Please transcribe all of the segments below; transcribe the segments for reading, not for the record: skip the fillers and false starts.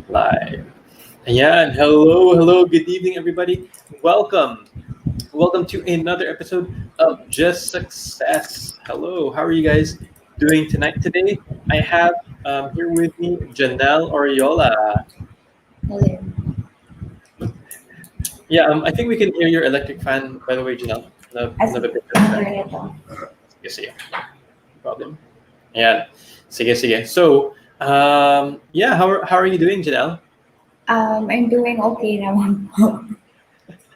Live. Ayan, hello, good evening, everybody. Welcome to another episode of Jas Success. Hello, how are you guys doing tonight? Today, I have here with me Janelle Oriola. Hello. Yeah, I think we can hear your electric fan, by the way, Janelle. Sige, Nabibigyan siya. hear ito. Sige, no problem. Ayan, sige. So, yeah, how are you doing, Janelle? I'm doing okay naman po.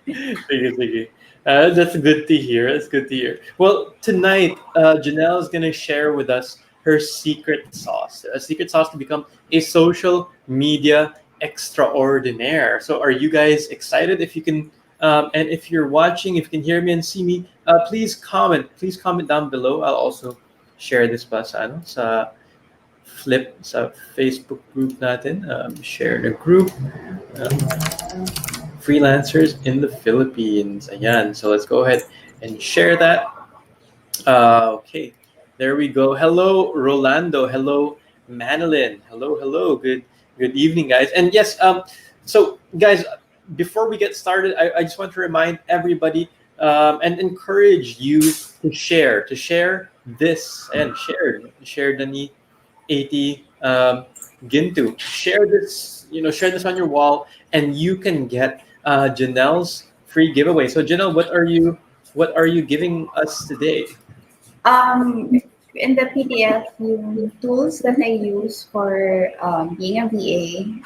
Sige. That's good to hear. That's good to hear. Well, tonight, Janelle is going to share with us her secret sauce, a secret sauce to become a social media extraordinaire. So, are you guys excited? If you can, and if you're watching, if you can hear me and see me, please comment. Please comment down below. I'll also share this sa flip sa Facebook group natin. Share the group. Freelancers in the Philippines. Ayan. So let's go ahead and share that. Okay. There we go. Hello, Rolando. Hello, Manilyn. Hello. Good evening, guys. And yes, so guys, before we get started, I just want to remind everybody and encourage you to share this and share Dani 80 Gintu. Share this on your wall, and you can get Janelle's free giveaway. So Janelle, what are you giving us today? Um, in the PDF, yung tools that I use for being a VA/EA,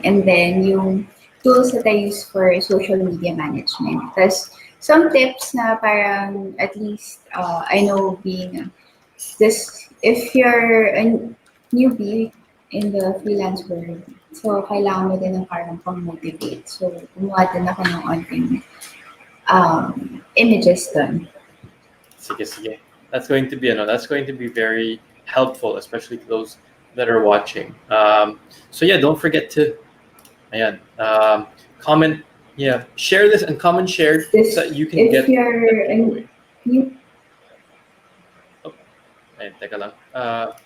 and then yung tools that I use for social media management. Plus, some tips na parang at least I know being this, if you're a newbie in the freelance world, so kailangan mo din ng parang pang-motivate. So, gumawa din ako ng onting images dun. Sige. That's going to be very helpful, especially to those that are watching. So yeah, don't forget to comment. Yeah, share this and comment share This, so that you can if get you're a giveaway. new, Ay, teka lang.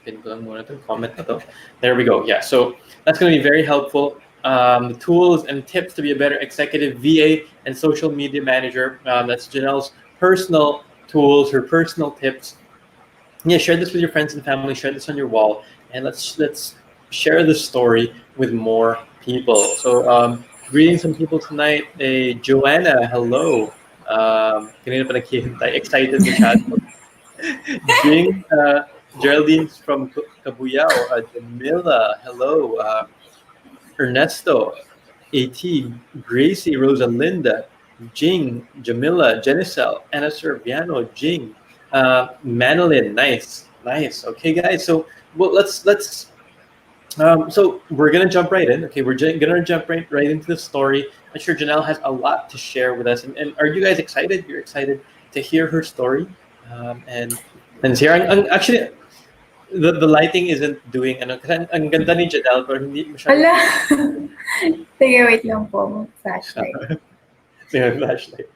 Pin ko lang muna itong comment na to. There we go. Yeah, so that's going to be very helpful. The tools and tips to be a better executive VA and social media manager. That's Janelle's personal tools, her personal tips. Yeah, share this with your friends and family. Share this on your wall, and let's share the story with more people. So, greeting some people tonight. Joanna, hello. Kanina pa naghihintay. Excited na siya. Jing, Geraldine's from Cabuyao. Jamila, hello. Ernesto, AT, Gracie, Rosalinda, Jing, Jamila, Jenicel, Anna Serviano, Jing, Manilyn, nice. Okay, guys, so let's so we're gonna jump right in. Okay, we're gonna jump right into the story. I'm sure Janelle has a lot to share with us, and are you guys excited? You're excited to hear her story, and here. Actually, the lighting isn't doing kasi ang ganda ni Janelle pero hindi masyado. Ala! Sige, wait lang po. Flashlight. Sige, flashlight.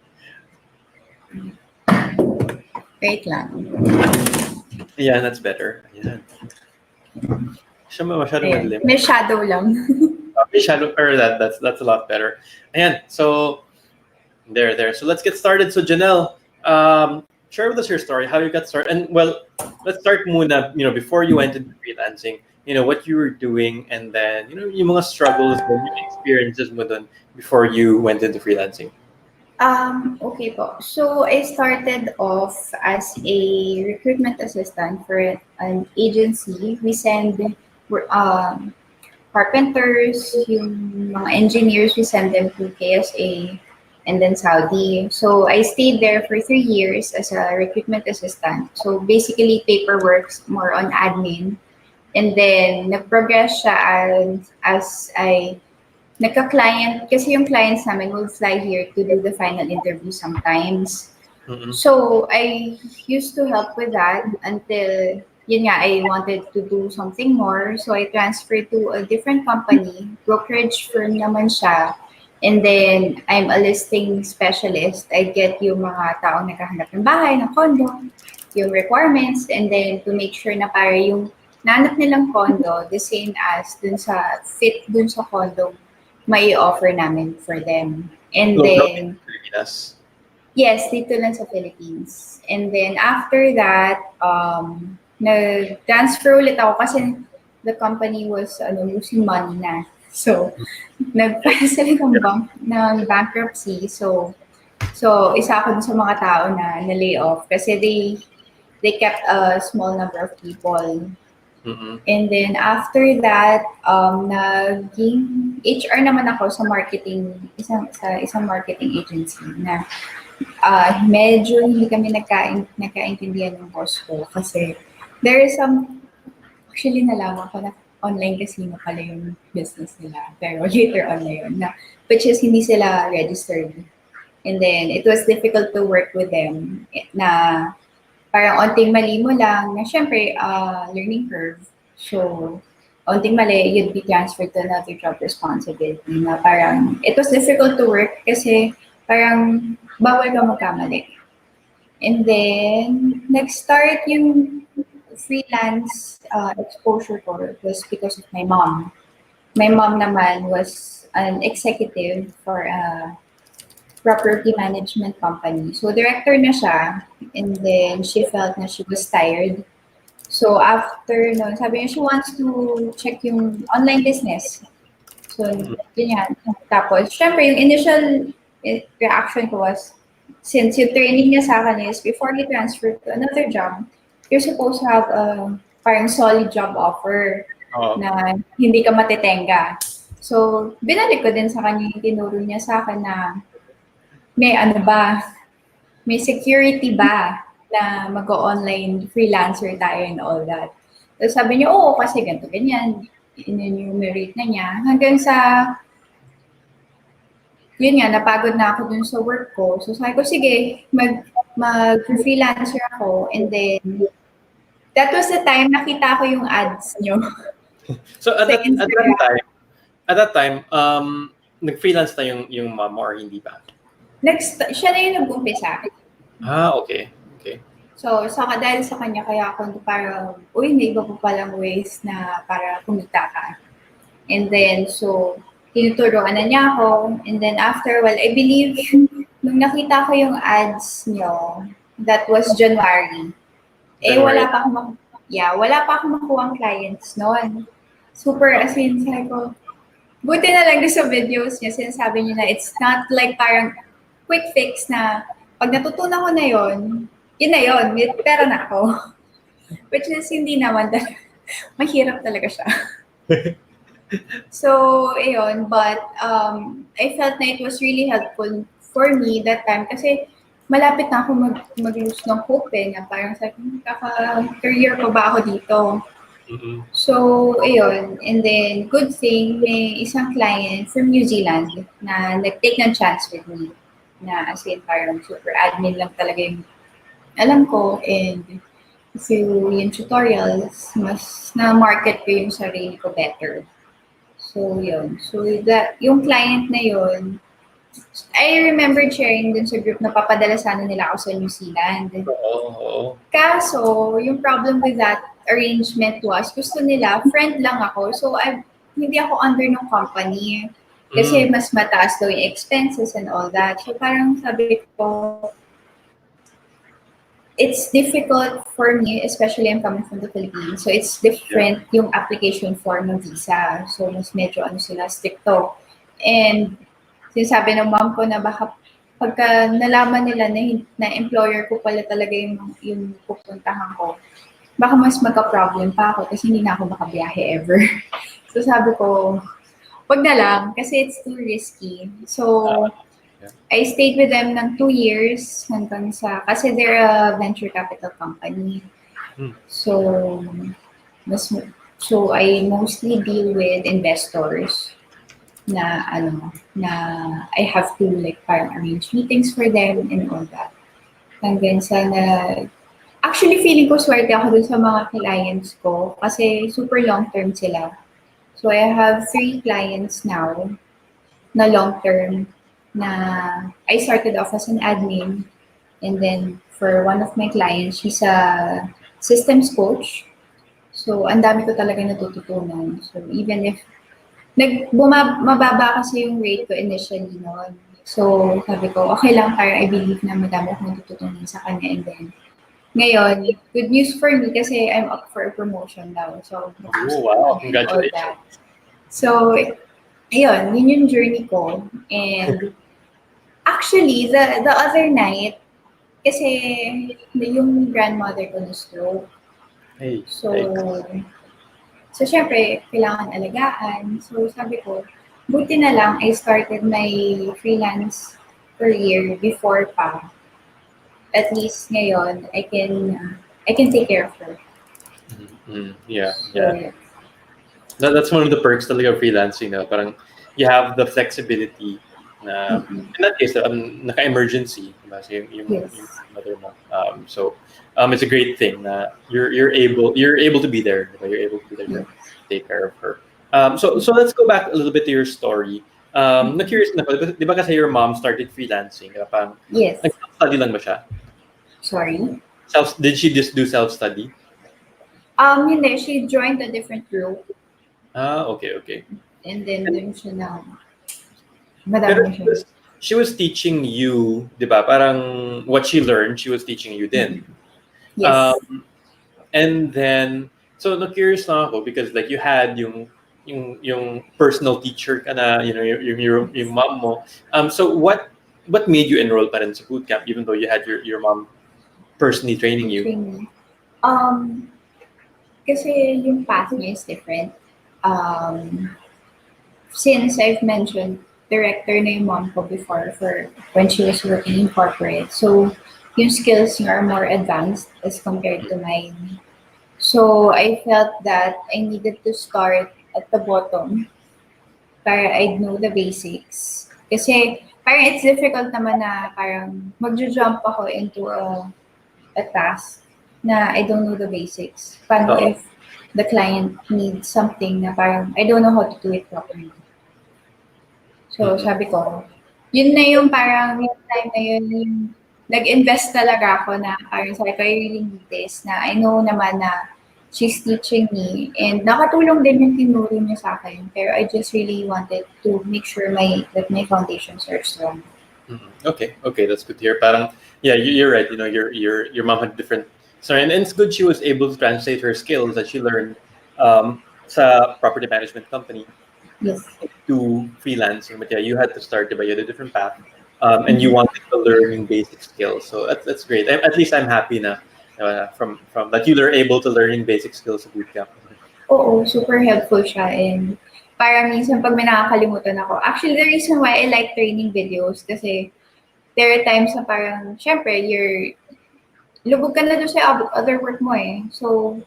Wait lang. Yeah, that's better. Ayan. Siya masyado madilim. May shadow lang. May shadow, or that's a lot better. Ayan, so there. So let's get started. So Janelle, share with us your story, how you got started. And well, let's start muna, before you went into freelancing, what you were doing, and then, yung mga struggles, yung experiences mo dun before you went into freelancing. Okay po. So, I started off as a recruitment assistant for an agency. We send carpenters, yung mga engineers, we send them to KSA and then Saudi. So, I stayed there for 3 years as a recruitment assistant. So, basically, paperwork, more on admin. And then, nag-progress siya as I nagka-client, kasi yung clients namin will fly here to do the final interview sometimes. Mm-hmm. So, I used to help with that until, yun nga, I wanted to do something more. So, I transferred to a different company, brokerage firm naman siya. And then, I'm a listing specialist. I get yung mga taong naghahanap ng bahay, ng condo, yung requirements, and then to make sure na para yung nahanap nilang condo, the same as dun sa condo, may offer namin for them. And Local then, Pilipinas. yes, dito lang sa Philippines. And then after that, nag-transfer ulit ako kasi the company was losing money na. So, nag-file sila ng bankruptcy. So isa ako dun sa mga tao na na-lay off kasi they kept a small number of people. Mm-mm. And then after that, naging HR naman ako sa marketing, isang marketing agency na medyo hindi kami nagkaintindihan ng boss ko kasi there is actually nalaman ko na online casino pala yung business nila. Pero later on na yun, which is hindi sila registered. And then, it was difficult to work with them na parang onting mali mo lang na syempre, learning curve. So, onting mali, you'd be transferred to another job responsibility na parang, it was difficult to work kasi parang bawal ka magkamali. And then, nag-start yung freelance exposure ko was because of my mom. My mom naman was an executive for a property management company. So, director na siya. And then, she felt na she was tired. So, after no, sabi niya, she wants to check yung online business. So, ganyan. Tapos, syempre, yung initial reaction ko was, since yung training niya sa akin is, before you transfer to another job, you're supposed to have a parang solid job offer na hindi ka matitenga. So, binalik ko din sa kanya yung tinuro niya sa akin na may ano ba, may security ba na mag-online freelancer tayo and all that. So sabi niya, oo, kasi ganito, ganyan. In-enumerate na niya. Hanggang sa, yun nga, napagod na ako dun sa work ko. So sabi ko, sige, mag-freelancer ako. And then, that was the time nakita ko yung ads niyo. So at that time, nag-freelance na yung mom mo or hindi ba? Siya na yung nag-umpisa. Okay. So, dahil sa kanya, kaya ako parang, may iba pa palang ways na para kumita ka. And then, so, tinuturuan na niya ako. And then after, I believe, nung nakita ko yung ads niyo, that was January. Wala pa akong makuha ang clients noon. Super, as in, sabi ko, buti na lang sa videos niya, sinasabi niya na it's not like parang quick fix na pag natutunan ko na yun na yun, may pera na ako. Which is hindi naman mahirap talaga siya. So, ayun, but I felt na it was really helpful for me that time kasi malapit na ako mag-lose ng hope na parang sa kaka-career ko ba ako dito. Mm-hmm. So, ayun. And then, good thing, may isang client from New Zealand na nag-take ng chance with me. Na as in, parang super admin lang talaga yung alam ko. And through yung tutorials, mas na-market ko yung sarili ko better. So, yun. So, yung client na yun, I remember sharing dun sa group na papadala sana nila ako sa New Zealand. Kaso, yung problem with that arrangement was, gusto nila, friend lang ako. So, hindi ako under ng company. Kasi mas mataas daw yung expenses and all that. So, parang sabi ko, it's difficult for me, especially I'm coming from the Philippines. So, it's different yung application form ng visa. So, mas medyo sila stricto. And, sinasabi ng mom ko na baka pagka nalaman nila na employer ko pala talaga yung pupuntahan ko, baka mas magka-problem pa ako kasi hindi na ako makabiyahe ever. So sabi ko, wag na lang kasi it's too risky. So I stayed with them ng 2 years hanggang kasi they're a venture capital company. So I mostly deal with investors na I have to like parang arrange meetings for them and all that. Hanggang actually feeling ko swerte ako dun sa mga clients ko kasi super long term sila. So I have 3 clients now na long term na I started off as an admin, and then for one of my clients, she's a systems coach. So, ang dami ko talaga natututunan. So, even if mababa kasi yung rate ko initially noon. So, sabi ko, okay lang, para I believe na madami akong natututunan sa kanya. And then, ngayon, good news for me kasi I'm up for a promotion now. So, Oh, wow. and all Congratulations. that. So, ayun, yun yung journey ko. And actually, the other night, kasi yung grandmother ko na stroke. Hey, So, thanks. syempre, kailangan alagaan. So, sabi ko, buti na lang, I started my freelance career before pa. At least ngayon, I can take care of her. Yeah, yeah. So, That's one of the perks talaga of freelancing na parang you have the flexibility na in that case naka-emergency diba? So yung yes. mother mo it's a great thing na you're able to be there diba? You're able to be there to Yes. take care of her. So let's go back a little bit to your story. Na curious na di ba kasi your mom started freelancing parang Yes. nag-study lang ba siya? Sorry. Did she just do self-study? Hindi, she joined a different group. Okay. And then, dun siya na, Pero madami siya. she was teaching you, di ba? Parang what she learned, she was teaching you din. Yes. And then, so na-curious na ako because like you had yung personal teacher ka na, yung mom mo. So what made you enroll pa rin sa bootcamp even though you had your mom personally training you? Training. Kasi yung path niya is different. Since I've mentioned, director na yung mom ko before for when she was working in corporate. So, yung skills niya are more advanced as compared to mine. So, I felt that I needed to start at the bottom para I'd know the basics. Kasi, parang it's difficult naman na parang magjo-jump ako into a task na I don't know the basics. Paano if the client needs something na parang I don't know how to do it properly. So, sabi ko, yun na yung parang yung time na yun, yung nag-invest talaga ako na parang sabi ko, I really need this, na I know naman na she's teaching me, and nakatulong din yung tinuro niya sa akin, pero I just really wanted to make sure that my foundations are strong. Okay, that's good to hear. Parang, yeah, you're right. Your mom had different. Sorry, and it's good she was able to translate her skills that she learned sa property management company Yes. to freelancing. But yeah, you had to start, diba? You had a different path, and you wanted to learn yung basic skills. So that's great. At least I'm happy na from that you were able to learn yung basic skills sa bootcamp. Oo, super helpful siya, and parang minsan pag may nakakalimutan ako. Actually, the reason why I like training videos kasi there are times na parang, syempre, lubog ka na doon sa other work mo eh. So,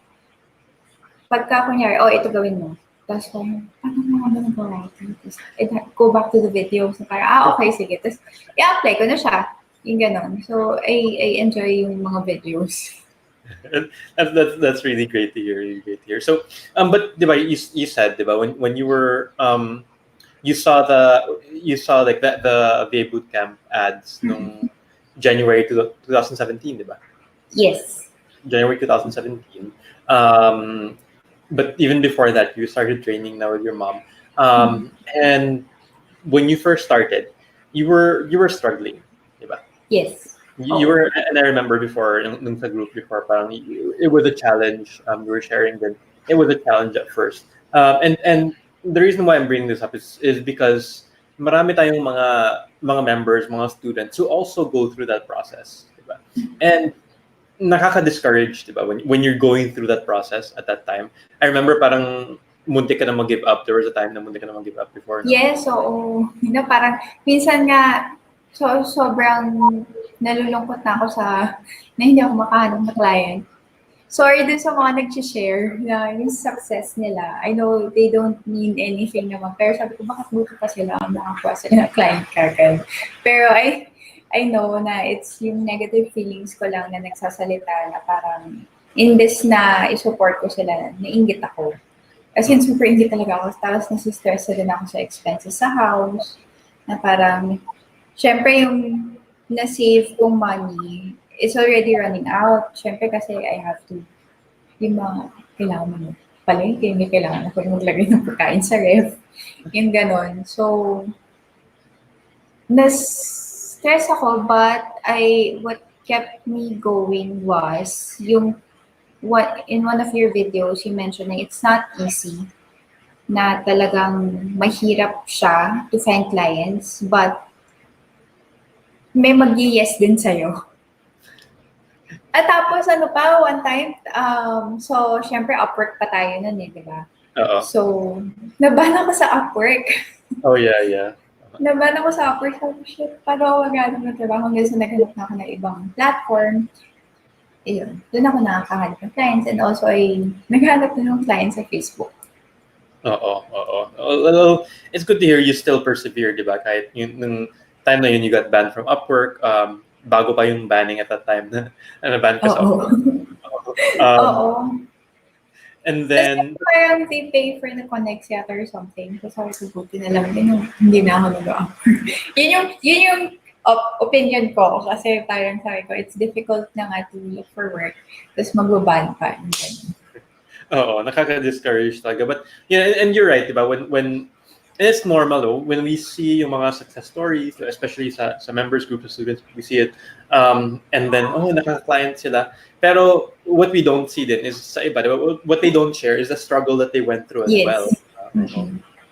pagka kunyari, ito gawin mo. Tapos kung, ano nga ba nagawa ito? Tapos, go back to the videos na parang, okay, sige. Tapos, i-apply ko na siya. Yung ganon. So, I enjoy yung mga videos. That's really great to hear. Really great to hear. So, but diba, you said diba when you were you saw like the VA bootcamp ads nung January 2017, diba? Yes. January 2017. But even before that, you started training now with your mom. And when you first started, you were struggling, diba? Yes. You were, and I remember before nung sa group before, parang it was a challenge. You were sharing that it was a challenge at first. And the reason why I'm bringing this up is because marami tayong mga members, mga students who also go through that process, diba? And nakaka-discourage, diba? When you're going through that process at that time. I remember parang muntik ka na mag-give up. There was a time na muntik ka na mag-give up before. No? Yes, oo. Parang minsan nga, sobrang nalulungkot na ako na hindi ako makahanap na client. Sorry din sa mga nag-share na yung success nila. I know they don't mean anything naman. Pero sabi ko, bakit buto pa sila nakakuha sila ng client kagad. Pero I know na it's yung negative feelings ko lang na nagsasalita na parang imbes na isupport ko sila, nainggit ako. Kasi super inggit talaga ako. Tapos nasistress din ako sa expenses sa house. Na parang, syempre yung na-save kong money is already running out. Syempre kasi I have to yung mga kailangan mo palengke, may kailangan ako maglagay ng pagkain sa ref, yung ganon. So, na-stress ako, but what kept me going was yung what in one of your videos you mentioned na it's not easy, na talagang mahirap siya to find clients, but may mag-yes din sa'yo. At tapos ano pa, one time, so syempre Upwork pa tayo nun eh, di ba? Oo. So, naban ako sa Upwork. Oh, yeah. Naban ako sa Upwork. Sabi ko, shit, paano ako maghanap ng trabaho hanggang sa naghanap na ako ng ibang platform. Ayun, doon ako nakakahanap ng clients, and also ay naghanap din ng clients sa Facebook. Oo. Well, it's good to hear you still persevere, di ba? Kahit nung time na yun, you got banned from Upwork, bago pa yung banning at that time na ban ka sa Oo. Upwork. Oo. And then, kasi parang they pay for the connects yata or something. So sabi ko, buti na lang din, hindi na ako nag-Upwork. yun yung opinion ko. Kasi parang sabi ko, it's difficult na nga to look for work. Tapos magbaban pa. oo, nakaka-discourage talaga. But yeah, and you're right, diba? When and it's normal though, when we see yung mga success stories, especially sa members group of students, we see it, and then, naka-client sila. Pero what we don't see then is sa iba, diba? What they don't share is the struggle that they went through as well.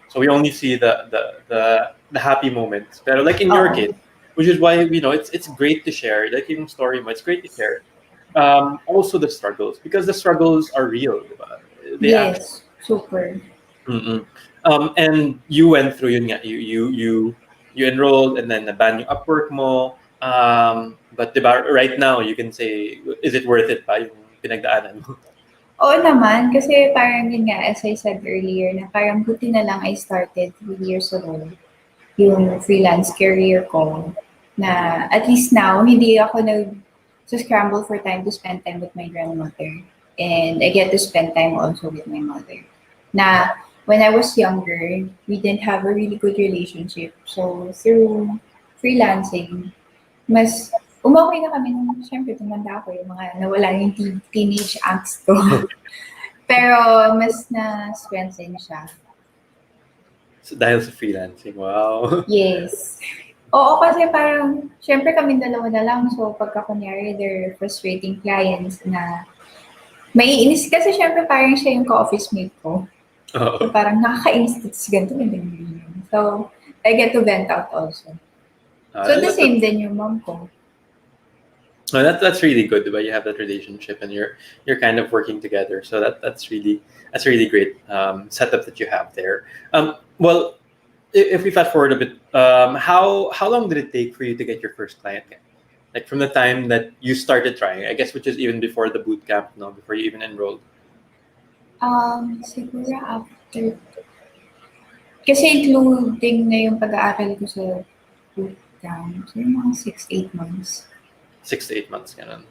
So we only see the happy moments. Pero like in your case, which is why it's great to share. Like yung story mo, it's great to share. Also the struggles, because the struggles are real, diba? Yes, super. And you went through yun nga, you enrolled and then naban yung Upwork mo, but diba, right now you can say, is it worth it pa yung pinagdaanan mo? Oo naman, kasi parang yun nga, as I said earlier, na parang buti na lang I started 3 years ago yung freelance career ko, na at least now, hindi ako scramble for time to spend time with my grandmother. And I get to spend time also with my mother. Na when I was younger, we didn't have a really good relationship. So through freelancing, mas umokay na kami nung, syempre, tumanda ako, yung mga nawala yung teenage angst ko. Pero mas na-strengthen siya. So, dahil sa freelancing, wow. Yes. Oo, kasi parang, syempre kami dalawa na lang. So, pagka kunyari, they're frustrating clients na may inis. Kasi syempre parang siya yung ka-office mate ko. So, parang nakakainis dito sa ganito. So, I get to vent out also. So, the same din yung mom ko. Oh, that's really good, but you have that relationship and you're kind of working together. So that's really great setup that you have there. Well, if we fast forward a bit, how long did it take for you to get your first client? Like from the time that you started trying, I guess, which is even before the bootcamp, no, before you even enrolled. Siguro after. Kasi including na yung pag-aaral ko sa bootcamp, so yung mga 6-8 months. 6 to 8 months, ganun.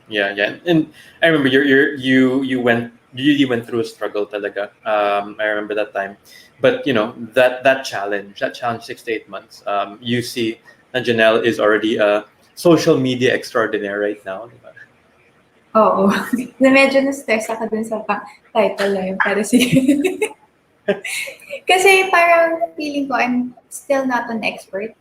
Yeah. And I remember you really went through a struggle talaga. I remember that time, but that challenge 6 to 8 months. You see, that Janelle is already a social media extraordinaire right now. Diba? Oo. Na medyo na-stress ako dun sa title na yun. Pero sige. Kasi parang feeling ko I'm still not an expert.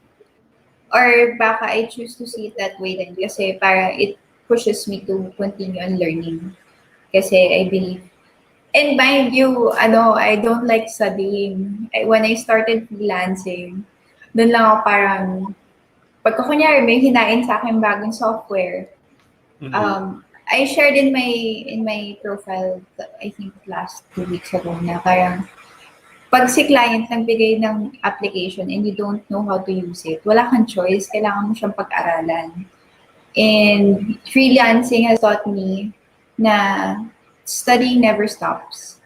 Or baka I choose to see it that way then. Kasi parang it pushes me to continue on learning. Kasi I believe. And mind you, I don't like studying. When I started freelancing, dun lang ako parang, pagka kunyari may hinain sa akin bagong software, I shared in my profile, I think last 2 weeks ago, na parang pag si client nagbigay ng application and you don't know how to use it, wala kang choice, kailangan mo siyang pag-aralan. And freelancing has taught me na studying never stops.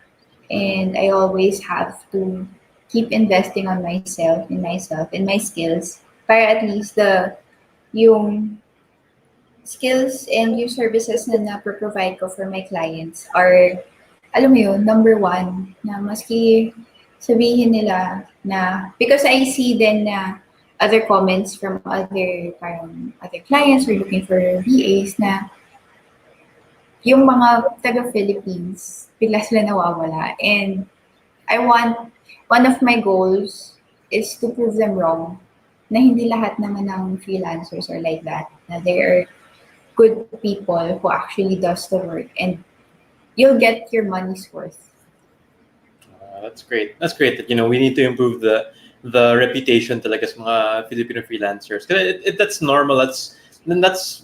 And I always have to keep investing on myself, in my skills, para at least yung skills and yung services na na-provide ko for my clients are, alam mo yun, number one, na maski sabihin nila na, because I see then na other comments from other clients who are looking for VAs na yung mga taga-Philippines, bigla sila nawawala. And one of my goals is to prove them wrong na hindi lahat naman ng freelancers are like that. Na there are good people who actually does the work and you'll get your money's worth. That's great. That's great that we need to improve the reputation talaga sa mga Filipino freelancers. Kasi that's normal. That's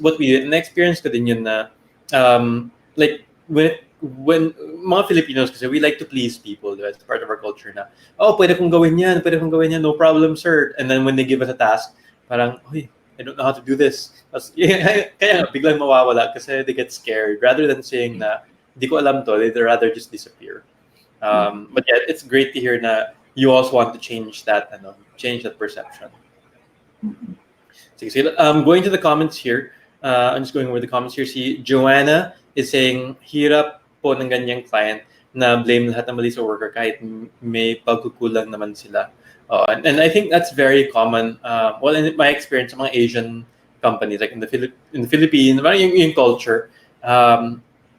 what we did. Na-experience ko din yun na like when mga Filipinos kasi we like to please people. Diba? It's part of our culture na, oh, pwede kong gawin yan, no problem, sir. And then when they give us a task, parang, "Uy, I don't know how to do this." Kaya nga, biglang mawawala kasi they get scared. Rather than saying na, di ko alam to, they'd rather just disappear. But yeah, it's great to hear that you also want to change that perception. Sige, going to the comments here. I'm just going over the comments here. See, Joanna is saying, hirap po ng ganyang client na blame lahat ng mali sa worker kahit may pagkukulang naman sila. And I think that's very common. Well, in my experience, mga Asian companies, like in the Philippines, yung culture.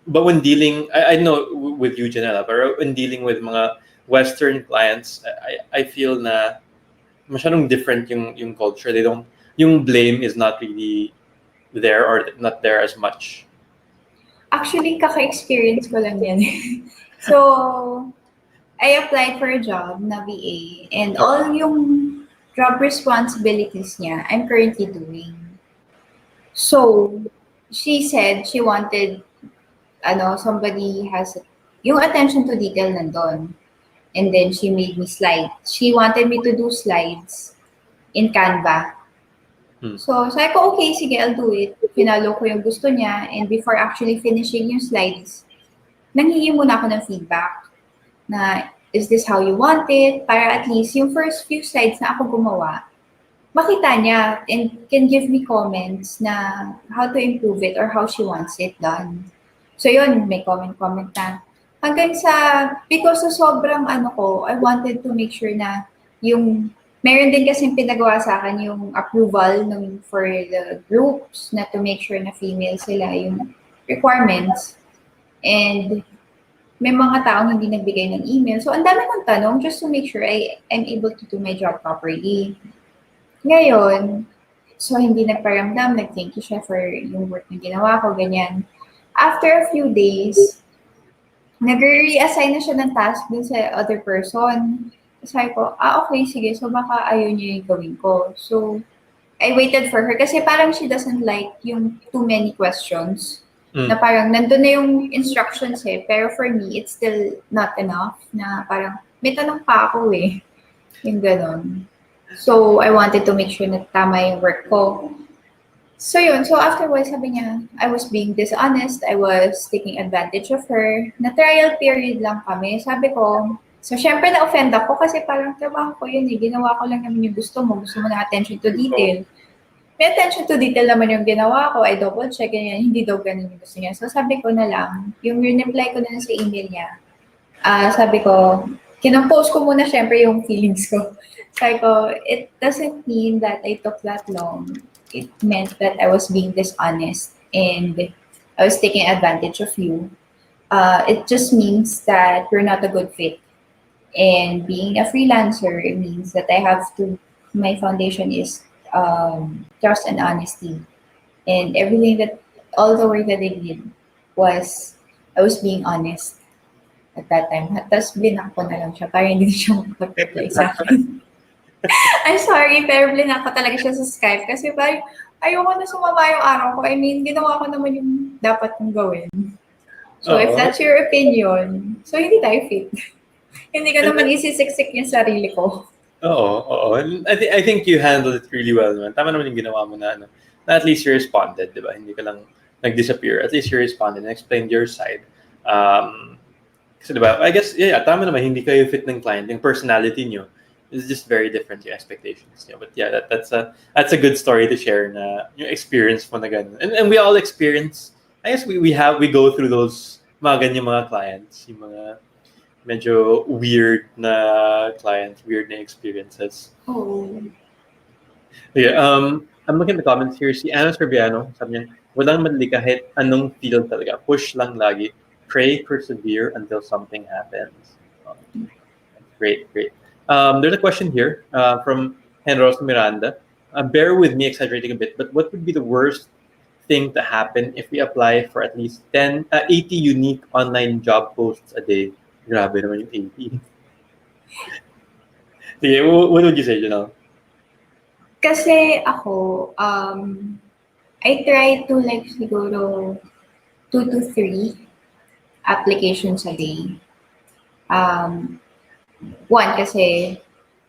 But when dealing, I know with you, Janelle, but when dealing with mga Western clients, I feel na masyadong different yung culture. Yung blame is not really there or not there as much. Actually, kaka-experience ko lang yan. So, I applied for a job na VA and all yung job responsibilities niya, I'm currently doing. So, she said she wanted somebody has yung attention to detail nandun. And then she made me slides. She wanted me to do slides in Canva. So, sabi ko, okay, sige, I'll do it. Pinalo ko yung gusto niya. And before actually finishing yung slides, nanghingi muna ako ng feedback na, is this how you want it? Para at least yung first few slides na ako gumawa, makita niya and can give me comments na how to improve it or how she wants it done. So yun, may comment na. Hanggang because sa sobrang I wanted to make sure na meron din kasing pinagawa sa akin yung approval for the groups na to make sure na female sila yung requirements. And may mga taong hindi nagbigay ng email. So ang dami kong tanong just to make sure I'm able to do my job properly. Ngayon, so hindi nagparamdam, nag-thank you siya for yung work na ginawa ko, ganyan. After a few days, nag-reassign na siya ng task dun sa other person. Sabi ko, okay, sige. So, baka ayaw niya yung gawin ko. So, I waited for her kasi parang she doesn't like yung too many questions. Na parang nandun na yung instructions pero for me, it's still not enough na parang may tanong pa ako yung ganon. So, I wanted to make sure na tama yung work ko. So yun, so afterwards sabi niya, I was being dishonest, I was taking advantage of her. Na trial period lang kami. Sabi ko, so syempre na-offend ako kasi parang trabaho ko yun ginawa ko lang naman yung gusto mo ng attention to detail. May attention to detail naman yung ginawa ko, I double check, ganyan, hindi daw ganun yung gusto niya. So sabi ko na lang, yung reply ko na sa email niya, sabi ko, kinompose ko muna syempre yung feelings ko. Sabi ko, it doesn't mean that I took that long. It meant that I was being dishonest and I was taking advantage of you. It just means that we're not a good fit. And being a freelancer, it means that my foundation is trust and honesty. And all the work that I did I was being honest at that time. Tapos blinak ko na lang siya para hindi siya mag-reply sa akin. I'm sorry, pero blinak ko talaga siya sa Skype kasi parang ayoko na sumama yung araw ko. I mean, ginawa ko naman yung dapat kong gawin. So, if that's your opinion, so hindi tayo fit. Hindi ko naman isisiksik yung sarili ko. Oo. I think you handled it really well naman. Tama naman yung ginawa mo na at least you responded, di ba? Hindi ka lang nag-disappear. At least you responded and explained your side. Kasi di ba, I guess, tama naman, hindi kayo fit ng client. Yung personality nyo is just very different yung expectations nyo. But yeah, that's a good story to share na yung experience mo na ganun. And we all experience, I guess we go through those mga ganyan mga clients, yung mga medyo weird na clients, weird na experiences. Oh. Yeah, I'm looking at the comments here. Si Anna Serbiano, sabi niya, Walang madali kahit anong field talaga. Push lang lagi. Pray, persevere until something happens. Great, great. There's a question here from Henros Miranda. Bear with me exaggerating a bit, but what would be the worst thing to happen if we apply for at least 80 unique online job posts a day? Grabe naman yung 80. Sige, what would you say, Janelle? Kasi ako, I try to like siguro 2 to 3 applications a day. One, kasi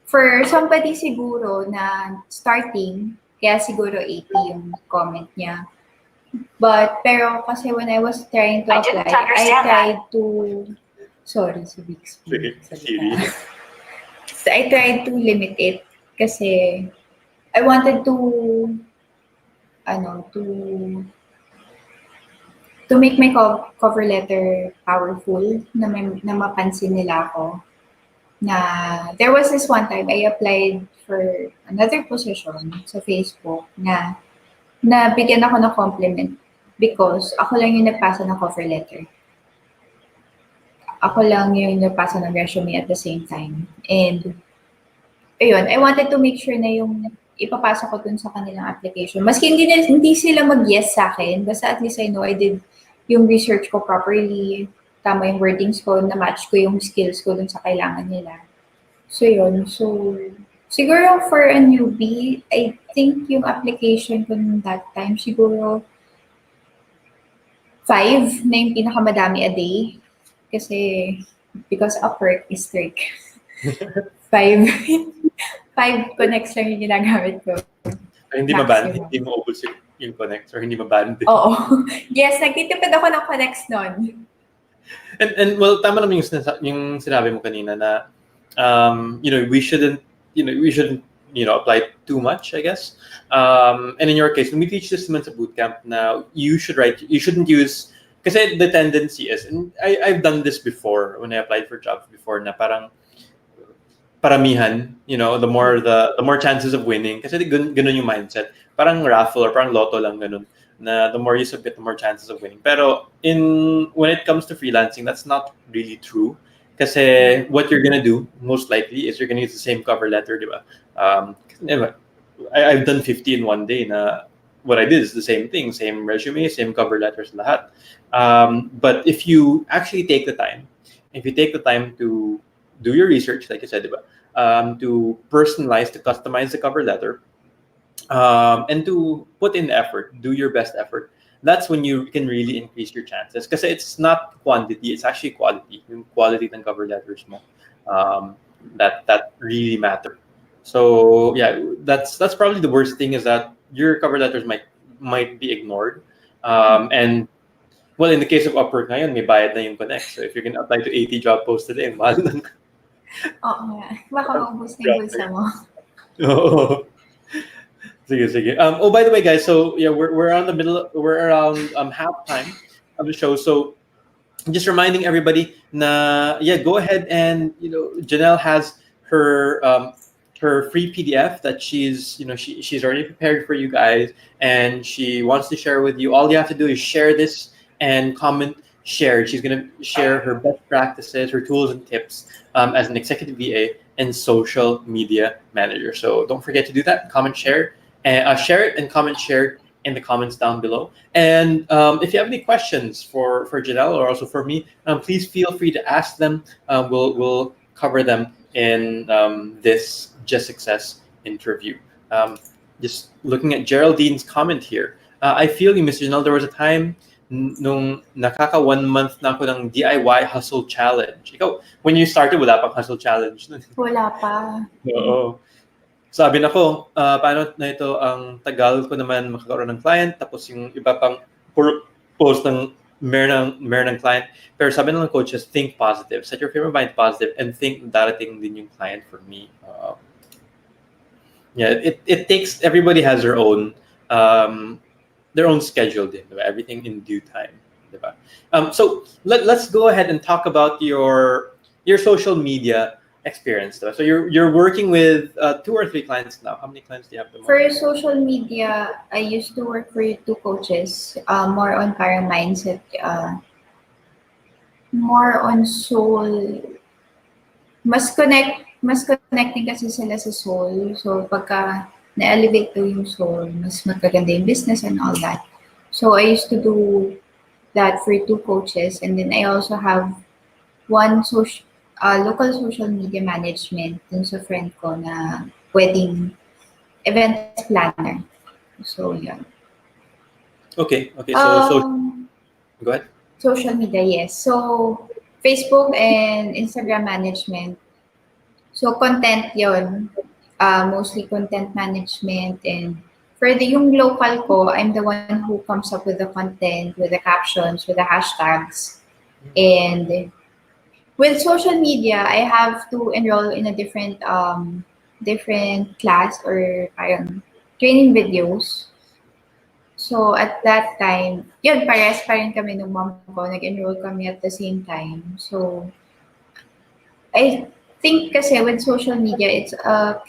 for somebody siguro na starting, kaya siguro 80 yung comment niya. Pero kasi when I was trying to apply, I tried to, sorry, si Bixby. Sige. I tried to limit it kasi I wanted to, to make my cover letter powerful, na mapansin nila ako. Na there was this one time I applied for another position sa Facebook na bigyan ako ng compliment because ako lang yung nagpasa ng cover letter. Ako lang yung nagpasa ng resume at the same time. And ayun, I wanted to make sure na yung ipapasa ko dun sa kanilang application. Maski hindi sila mag-yes sa akin, basta at least I know I did yung research ko properly, tama yung wordings ko, na-match ko yung skills ko dun sa kailangan nila. So yun, so siguro for a newbie, I think yung application ko that time, siguro 5 na yung pinakamadami a day. Kasi, because Upwork is strict. 5 connects lang yung ginagamit ko. Hindi maban, hindi mo ubos yung connects or hindi maban. Oo. Yes, nagtitipid ako ng connects nun. And well, tama naman yung sinabi mo kanina na we shouldn't apply too much, I guess. And in your case, when we teach this naman sa bootcamp now, you shouldn't use, kasi the tendency is, and I've done this before when I applied for jobs before, na parang paramihan, the more chances of winning. Kasi ganun yung mindset. Parang raffle or parang lotto lang ganun. Na the more you submit, the more chances of winning. Pero when it comes to freelancing, that's not really true. Kasi what you're gonna do, most likely, is you're gonna use the same cover letter, di ba? I've done 50 in one day na what I did is the same thing, same resume, same cover letters, lahat. But if you actually take the time, to do your research, like I said, diba? To personalize, to customize the cover letter, and to put in the effort, do your best effort, that's when you can really increase your chances. Because it's not quantity, it's actually quality. Yung quality ng cover letters mo, that really matter. So yeah, that's probably the worst thing, is that your cover letters might be ignored. And well, in the case of Upwork ngayon, may bayad na yung connect. So if you're gonna apply to 80 job posts today, mahal lang. Oo nga. Baka maubos na yung bulsa mo. Oo. Sige. Oh, by the way, guys, so yeah, we're around halftime of the show. So just reminding everybody, go ahead and Janelle has her free PDF that she's already prepared for you guys, and she wants to share with you. All you have to do is share this and comment share. She's gonna share her best practices, her tools and tips as an executive VA and social media manager. So don't forget to do that. Comment, share, and share it, and comment, share in the comments down below. And if you have any questions for Janelle or also for me, please feel free to ask them. We'll cover them in this Jas Success interview. Just looking at Geraldine's comment here. I feel you, Mr. Janelle. There was a time nung nakaka 1 month na ako ng DIY hustle challenge. Ikaw, when you started, wala pang hustle challenge. Wala pa. Oo. Sabi na ko, paano na ito ang tagal ko naman makakaroon ng client, tapos yung iba pang post ng meron ng client. Pero sabi ng coaches, think positive. Set your frame of mind positive and think darating din yung client for me. It takes, everybody has their own schedule din, diba? Everything in due time, diba? So let's go ahead and talk about your social media experience. So you're working with 2 or 3 clients now. How many clients do you have at the For moment? social media, I used to work for two coaches, more on parang mindset, more on soul. Mas connecting kasi sila sa soul. So, pagka na-elevate ko yung soul, mas magaganda yung business and all that. So, I used to do that for two coaches. And then I also have one local social media management dun sa friend ko na wedding events planner. So, yun. Okay. So go ahead. Social media, yes. So, Facebook and Instagram management. So, content yon, mostly content management. And for yung local ko, I'm the one who comes up with the content, with the captions, with the hashtags. And with social media, I have to enroll in a different class or parang training videos. So, at that time, yun, parehas pa rin kami nung mom ko. Nag-enroll kami at the same time. So, I think kasi with social media, it's a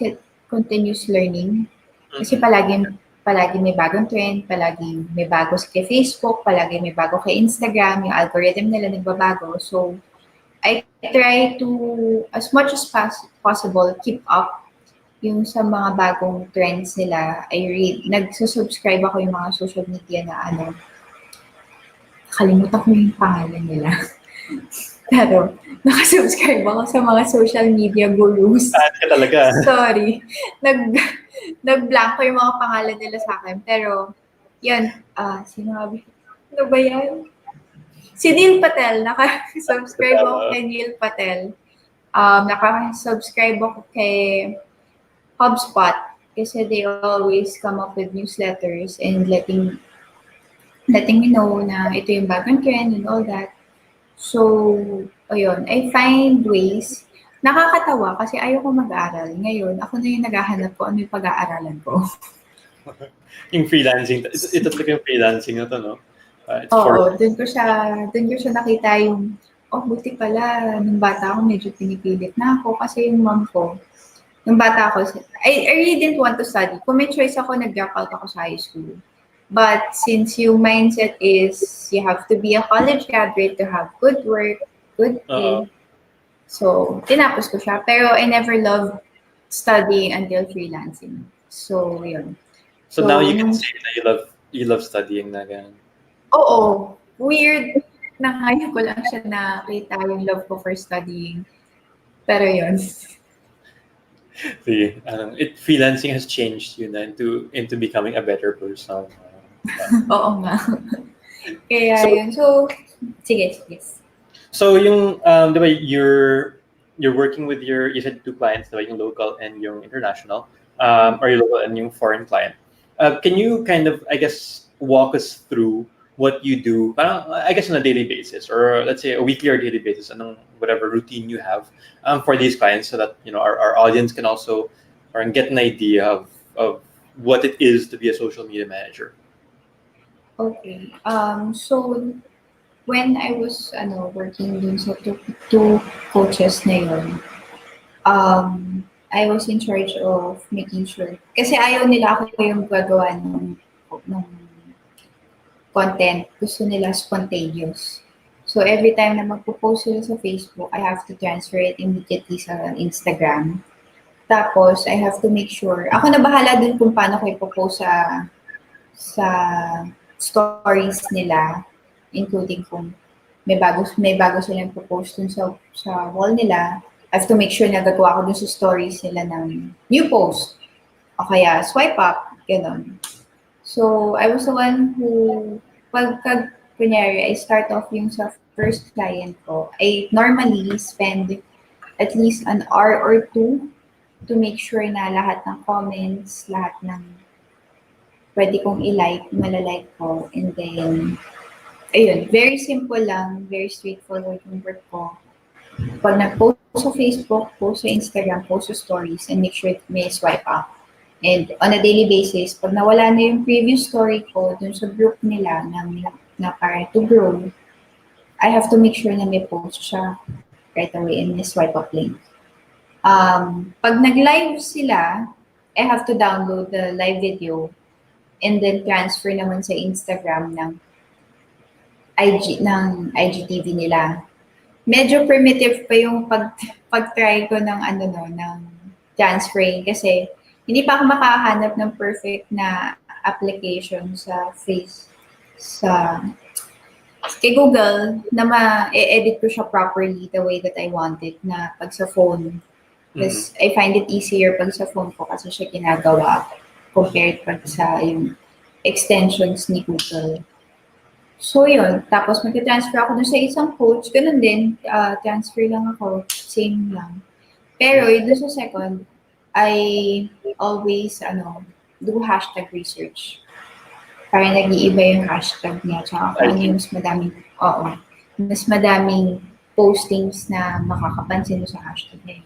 continuous learning. Kasi palagi may bagong trend, palagi may bago kay Facebook, palagi may bago kay Instagram, yung algorithm nila nagbabago. So, I try to, as much as possible, keep up yung sa mga bagong trends nila. Nagsusubscribe ako yung mga social media na kalimutan ko yung pangalan nila. Pero, nakasubscribe ako sa mga social media gurus. Ka talaga. Sorry. Nag-blank ko yung mga pangalan nila sa akin. Pero, yun, sinabi, ano ba yan? Si Neil Patel, nakasubscribe ako kay Neil Patel. Nakasubscribe ako kay HubSpot kasi they always come up with newsletters and letting me know na ito yung bagong trend and all that. So, ayun, I find ways. Nakakatawa kasi ayoko mag-aaral. Ngayon, ako na yung naghahanap ko ano yung pag-aaralan ko. Yung freelancing, ito talaga yung freelancing na to, no? Oo, doon ko siya nakita yung, buti pala, nung bata ako, medyo pinipilit na ako kasi yung mom ko, nung bata ako, I really didn't want to study. Kung may choice ako, nag-drop out ako sa high school. But since yung mindset is you have to be a college graduate to have good work, good pay, so tinapos ko siya. Pero I never loved studying until freelancing. So, yun. So now you can say na you love studying na ganun. Oo. Weird na ngayon ko lang siya nakita yung love ko for studying. Pero yun. See, freelancing has changed you na into becoming a better person. Oo nga. Kaya yun. So, sige. So yung di ba you're working with you said 2 clients, di ba, yung local and yung international, or yung local and yung foreign client. Can you kind of, I guess, walk us through what you do, I guess, on a daily basis, or let's say a weekly or daily basis, anong whatever routine you have for these clients, so that our audience can also get an idea of what it is to be a social media manager. Okay. So when I was working dun sa two coaches na yun, I was in charge of making sure. Kasi ayaw nila ako yung gagawa ng content. Gusto nila spontaneous. So every time na magpo-post sila sa Facebook, I have to transfer it immediately sa Instagram. Tapos, I have to make sure, ako na bahala dun kung paano ko ipopost sa stories nila, including kung may bago silang ipopost dun sa wall nila. I have to make sure na gagawa ko dun sa stories nila ng new post. O kaya swipe up, gano'n. So, I was the one who, kunyari, I start off yung sa first client ko, I normally spend at least an hour or 2 to make sure na lahat ng comments, lahat ng pwede kong i-like, malalike ko. And then, ayun, very simple lang, very straightforward yung work ko. Pag nag-post sa Facebook, post sa Instagram, post sa stories, and make sure may swipe up. And on a daily basis, pag nawala na yung previous story ko dun sa group nila na para to grow, I have to make sure na may post siya right away and may swipe up link. Pag nag-live sila, I have to download the live video and then transfer naman sa Instagram ng IGTV nila. Medyo primitive pa yung pag-try ko ng ng transferring kasi hindi pa ako makahanap ng perfect na application sa kay Google na ma-edit ko siya properly the way that I want it na pag sa phone. Because I find it easier pag sa phone ko kasi siya ginagawa compared pag sa yung extensions ni Google. So yun, tapos mag-transfer ako dun sa isang coach, ganun din, transfer lang ako, same lang. Pero yung dun sa second, I always do hashtag research. Para nag-iiba yung hashtag niya, tsaka kung ano yung mas madaming postings na makakapansin mo sa hashtag niya.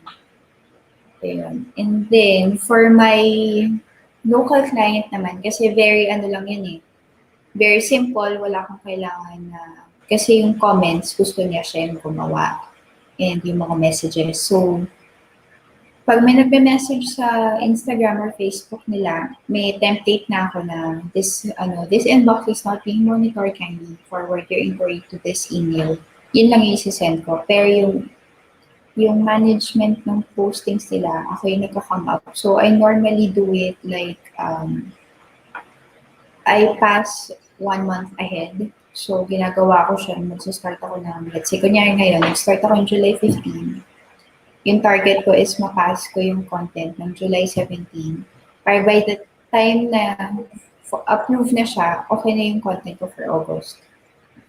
Ayun. And then, for my local client naman, kasi very lang yun very simple, wala kang kailangan na, kasi yung comments, gusto niya siya yung gumawa. And yung mga messages. So, pag may nagbe-message sa Instagram or Facebook nila, may template na ako na this inbox is not being monitored, kindly forward your inquiry to this email. Yun lang yung isi-send ko. Pero yung management ng postings nila, ako yung nagka-come up. So, I normally do it like, I pass 1 month ahead. So, ginagawa ko siya. Mag-start ako let's say, kunyari ngayon, nag-start ako on July 15. Yung target ko is mapass ko yung content ng July 17. Para by the time na approve na siya, okay na yung content ko for August.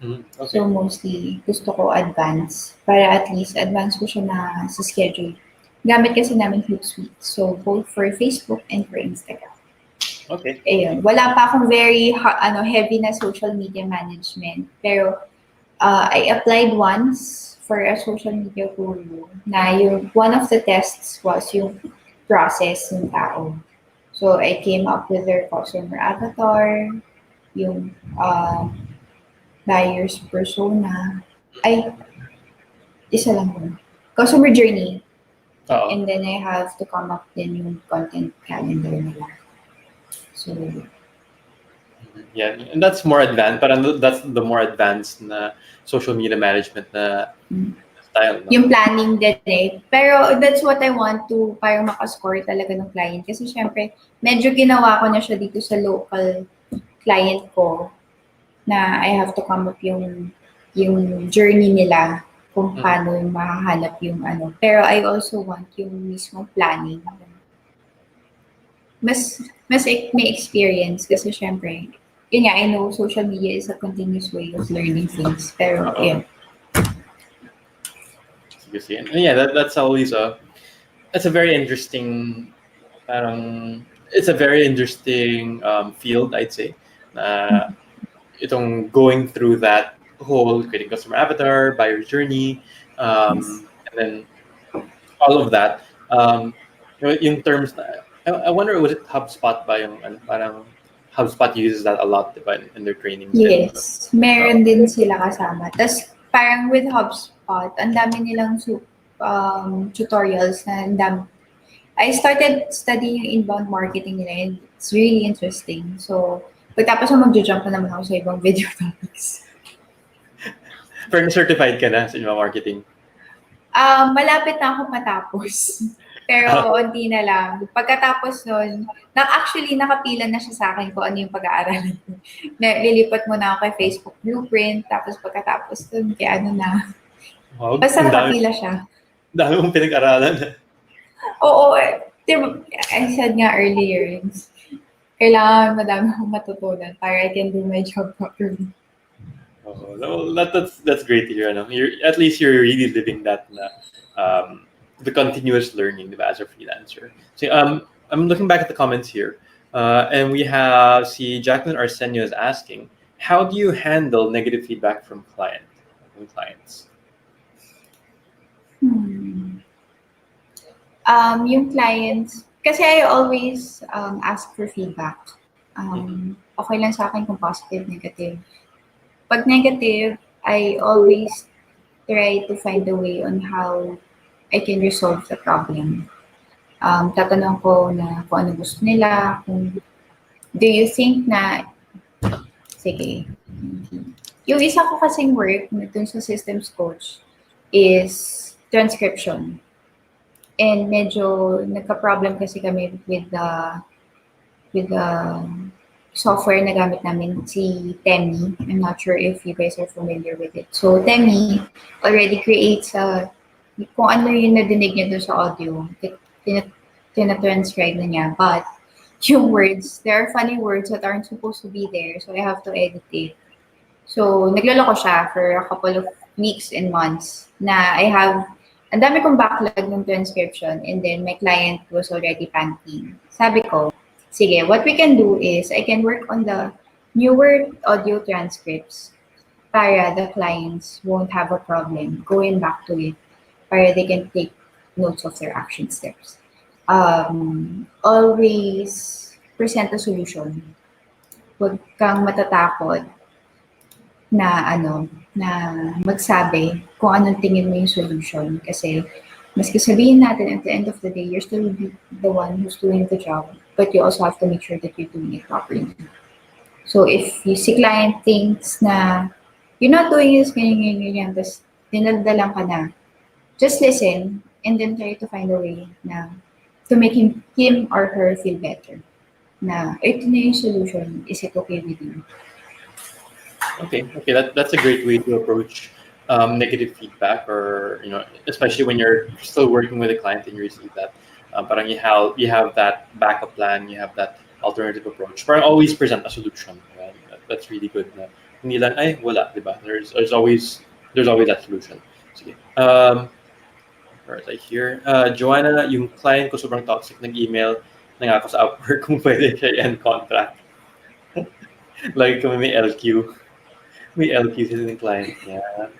Okay. So mostly, gusto ko advance. Para at least advance ko siya na sa schedule. Gamit kasi namin Hootsuite. So both for Facebook and for Instagram. Okay. Ayun. Wala pa akong very heavy na social media management. Pero I applied once for a social media guru na one of the tests was yung process ng tao. So, I came up with their customer avatar, yung buyer's persona. Isa lang yun. Customer journey. And then I have to come up din yung content calendar nila. So, yeah, and that's more advanced. Parang that's the more advanced na social media management na style. No? Yung planning din Pero that's what I want to para makascore talaga ng client. Kasi syempre, medyo ginawa ko na siya dito sa local client ko na I have to come up yung journey nila kung paano yung mahahanap yung Pero I also want yung mismong planning. Mas may experience kasi syempre, yun nga, I know social media is a continuous way of learning things. Pero, yeah. Yeah, that's always that's a very interesting, it's a very interesting field, I'd say. Itong going through that whole creating customer avatar, buyer journey, and then all of that. In terms, I wonder, was it HubSpot ba yung parang HubSpot uses that a lot diba, in their trainings? Yes, meron din sila kasama. Tapos parang with HubSpot, ang dami nilang tutorials na ang dami. I started studying yung inbound marketing nila and it's really interesting. So, pagtapos mag-jump na naman ako sa ibang video topics. Pero certified ka na sa inbound marketing? Malapit na ako matapos. Pero onti na lang. Pagkatapos nun, actually nakapila na siya sa akin kung ano yung pag-aaralan ko. Lilipat mo na ako kay Facebook Blueprint, tapos pagkatapos nun, kaya na. Wow, basta nakapila siya. Dami mong pinag-aralan. Oo. I said nga earlier, kailangan madami akong matutunan para I can do my job properly. Oh, that's great to hear. At least you're really living that the continuous learning as a freelancer. So I'm looking back at the comments here, and we have Jacqueline Arsenio is asking, how do you handle negative feedback from clients? Yung clients, kasi I always ask for feedback. Okay lang sa akin kung positive, negative. Pag negative, I always try to find a way on how I can resolve the problem. Tatanong ko na kung ano gusto nila, kung do you think na, sige, yung isa ko kasing work dun sa systems coach is transcription. And medyo nagka-problem kasi kami with the software na gamit namin, si Temi. I'm not sure if you guys are familiar with it. So Temi already creates kung ano yung nadinig niya doon sa audio, tina-transcribe na niya. But yung words, there are funny words that aren't supposed to be there, so I have to edit it. So nagloloko siya for a couple of weeks and months na ang dami kong backlog ng transcription, and then my client was already panicking. Sabi ko, sige, what we can do is I can work on the newer audio transcripts para the clients won't have a problem going back to it, para they can take notes of their action steps. Always present a solution. Huwag kang matatakot na magsabi kung anong tingin mo yung solution. Kasi maski sabihin natin at the end of the day, you're still the one who's doing the job, but you also have to make sure that you're doing it properly. So if you see client thinks na you're not doing this, ganyan, tapos dinaldalan ka na, just listen and then try to find a way na to make him or her feel better. Na ito na yung solution, is it okay with you? Okay, that's a great way to approach negative feedback, or especially when you're still working with a client and you receive that. Parang you have that backup plan, you have that alternative approach. Parang always present a solution. Right? That's really good. Hindi lang ay wala, diba? There's always that solution. Sige. Where is I here? Joanna, yung client ko sobrang toxic, nag-email na ako sa Upwork kung pwede siya end contract. Like kung may LQ. May LQ sila ng client. Yeah.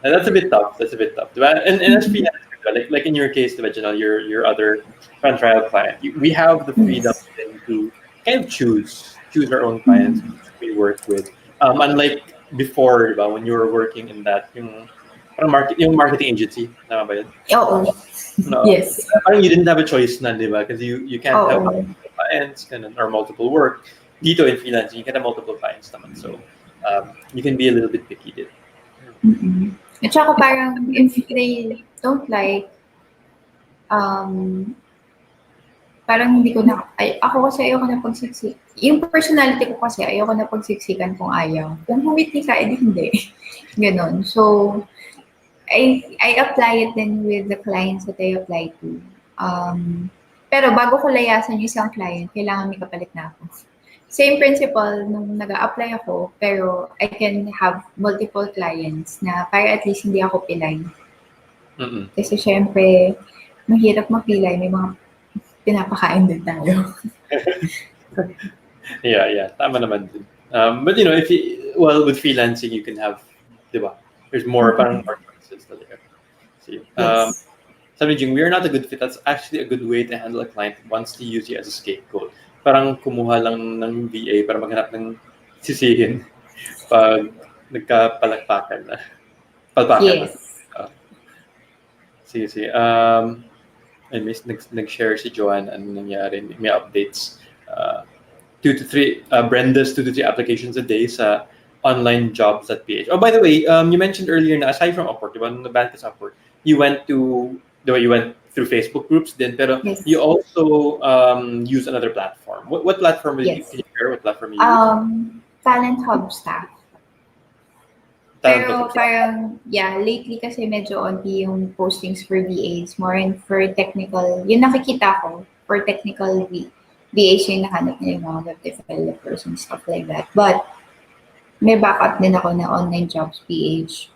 And that's a bit tough. Diba? And as freelancer, like in your case, diba, Janelle, your other front trial client, we have the freedom to kind of choose our own clients we work with. Unlike before, diba, when you were working in that yung marketing agency, tama ba yun? Oo. No, Yes. Parang you didn't have a choice na, diba? Because you can't have multiple clients or multiple work. Dito in freelancing, you can have multiple clients naman. So you can be a little bit picky din. Mm-hmm. At saka parang if they don't like, parang hindi ko na, ako kasi ayoko na pagsiksik. Yung personality ko kasi ayoko na pagsiksikan kung ayaw. Kung humiti ka, edi hindi. Ganon. So, I apply it then with the clients that I apply to. Pero bago ko layasan yung isang client, kailangan may kapalit na ako. Same principle nung nag-a-apply ako, pero I can have multiple clients na para at least hindi ako pilay. Mm-mm. Kasi syempre, mahirap mapilay, may mga pinapakain din tayo. Yeah, tama naman din. But with freelancing, you can have, diba? There's more parang more choices talaga. See, Yes. sabi Jing, we are not a good fit. That's actually a good way to handle a client who wants to use you as a scapegoat. Parang kumuha lang ng VA para maghanap ng sisihin pag nagkapalakpakan na. Palpakan Yes. na. Sige. Nag-share si Joanne ano nangyari. May updates. 2 to 3 Brenda's 2 to 3 applications a day sa online jobs.ph. Oh, by the way, you mentioned earlier na aside from Upwork, diba, nung naban ka sa Upwork, you went through Facebook groups then, pero Yes. you also use another platform. What platform can you share? What platform you use? Talent Hub staff. Pero parang, lately kasi medyo onti yung postings for VAs, more in for technical, yung nakikita ko, for technical VAs yung nahanap nila yung mga web developers and stuff like that. But, may backup din ako na online jobs PH.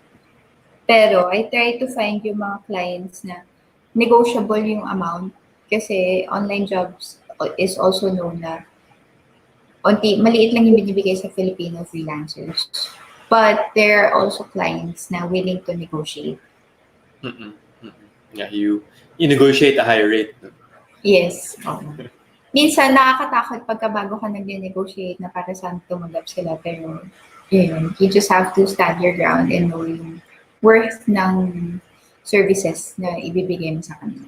Pero, I try to find yung mga clients na negotiable yung amount kasi online jobs is also known na maliit lang yung binibigay sa Filipino freelancers. But there are also clients na willing to negotiate. Yeah, you negotiate a higher rate. Yes. Minsan nakakatakot pagka bago ka nag-negotiate na para saan tumanggap sila. Pero you just have to stand your ground and know yung worth ng services na ibibigay mo sa kanila.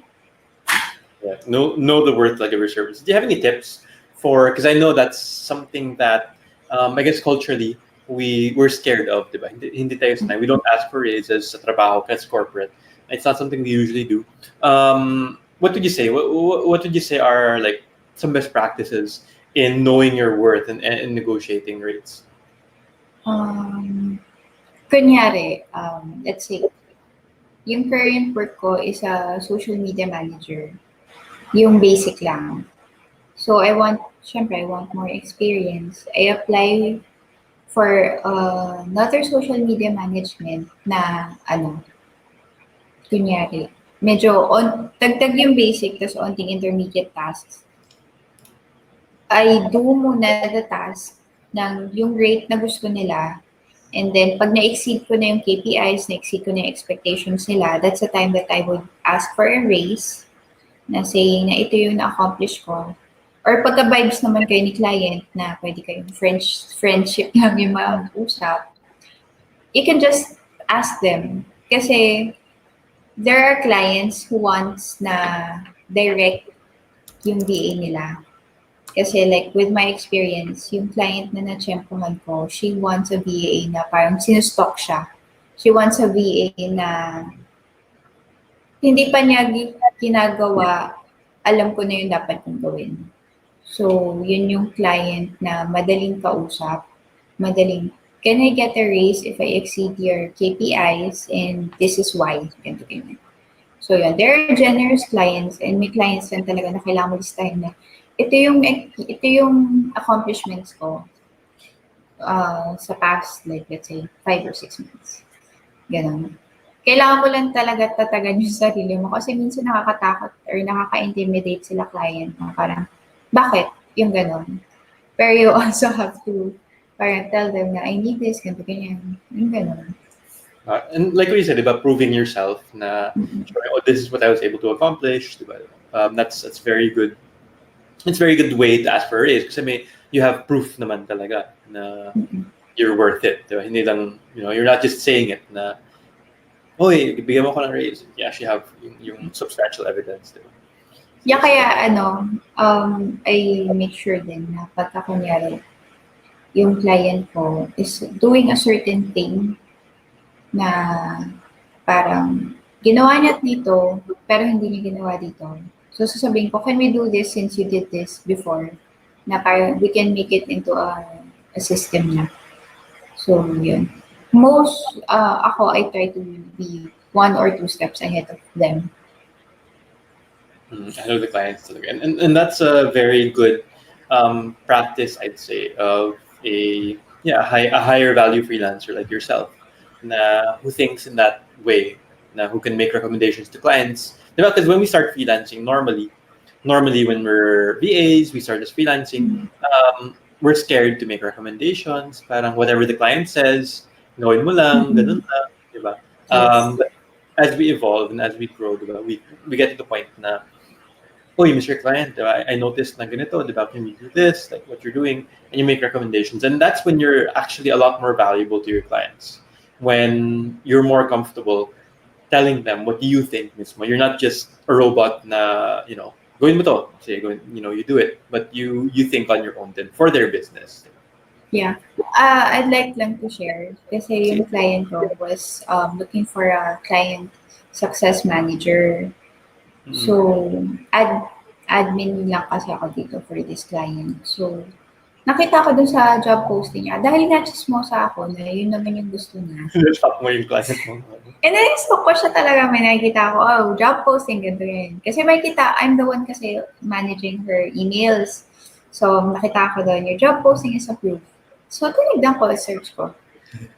Yeah. Know the worth like of your service. Do you have any tips for? Because I know that's something that I guess culturally we're scared of, diba? Hindi tayo sanay. We don't ask for raises sa trabaho kasi corporate. It's not something we usually do. What would you say? What would you say are like some best practices in knowing your worth and negotiating rates? Kunyari, let's say, yung current work ko is a social media manager. Yung basic lang. So, syempre, I want more experience. I apply for another social media management na, kunyari, medyo dagdag yung basic, tas onting intermediate tasks. I do muna the task ng yung rate na gusto nila. And then, pag na-exceed ko na yung KPIs, na-exceed ko na yung expectations nila, that's the time that I would ask for a raise na saying na ito yung na-accomplish ko. Or pagka-vibes naman kayo ni client na pwede kayong friendship lang yung mag-usap, you can just ask them. Kasi there are clients who wants na direct yung VA nila. Kasi like with my experience, yung client na na-tsempohan ko, she wants a VA na parang sinustock siya. She wants a VA na hindi pa niya ginagawa, alam ko na yung dapat kong gawin. So, yun yung client na madaling kausap, can I get a raise if I exceed your KPIs and this is why? So, yun, there are generous clients and may clients lang talaga na kailangan mo listahin na ito yung accomplishments ko sa past, like let's say, 5 or 6 months. Ganon. Kailangan mo lang talaga tatagan yung sarili mo kasi minsan nakakatakot or nakaka-intimidate sila client na parang, bakit? Yung ganon. Pero you also have to parang tell them na I need this, ganito, ganyan. Yung ganon. And like what you said, diba, proving yourself na oh, this is what I was able to accomplish. Diba? That's very good. It's a very good way to ask for a raise kasi you have proof naman talaga na you're worth it. Diba? Hindi lang, you're not just saying it na, oy, bigyan mo ko ng raise. You actually have yung substantial evidence. Diba? Yeah, kaya I make sure din na pagka kunyari, yung client ko is doing a certain thing na parang ginawa niya dito, pero hindi niya ginawa dito. So, sasabihin ko, can we do this since you did this before? Na parang we can make it into a system na. So, yun. Most, I try to be 1 or 2 steps ahead of them. I know the clients talaga. And that's a very good practice, I'd say, of a higher value freelancer like yourself na who thinks in that way, na who can make recommendations to clients. Because when we start freelancing, normally when we're VAs, we start as freelancing, we're scared to make recommendations. Parang whatever the client says, gawin mo lang, ganun lang, diba? But as we evolve and as we grow, diba, we get to the point na, oy, Mr. Client, diba, I noticed na ganito, diba, can we do this, like what you're doing, and you make recommendations. And that's when you're actually a lot more valuable to your clients. When you're more comfortable telling them what do you think mismo. You're not just a robot na, gawin mo to. Say, you do it. But you think on your own then for their business. Yeah. I'd like lang to share kasi yung client ko was looking for a client success manager. So, admin lang kasi ako dito for this client. So, nakita ko dun sa job posting niya, dahil na-chismosa ako na yun naman yung gusto niya. Stop mo yung client mo. And then, stalk ko siya talaga. May nakikita ko, job posting, ganito yun. Kasi I'm the one kasi managing her emails. So, nakita ko doon, your job posting is approved. So, tinignan ko, search ko.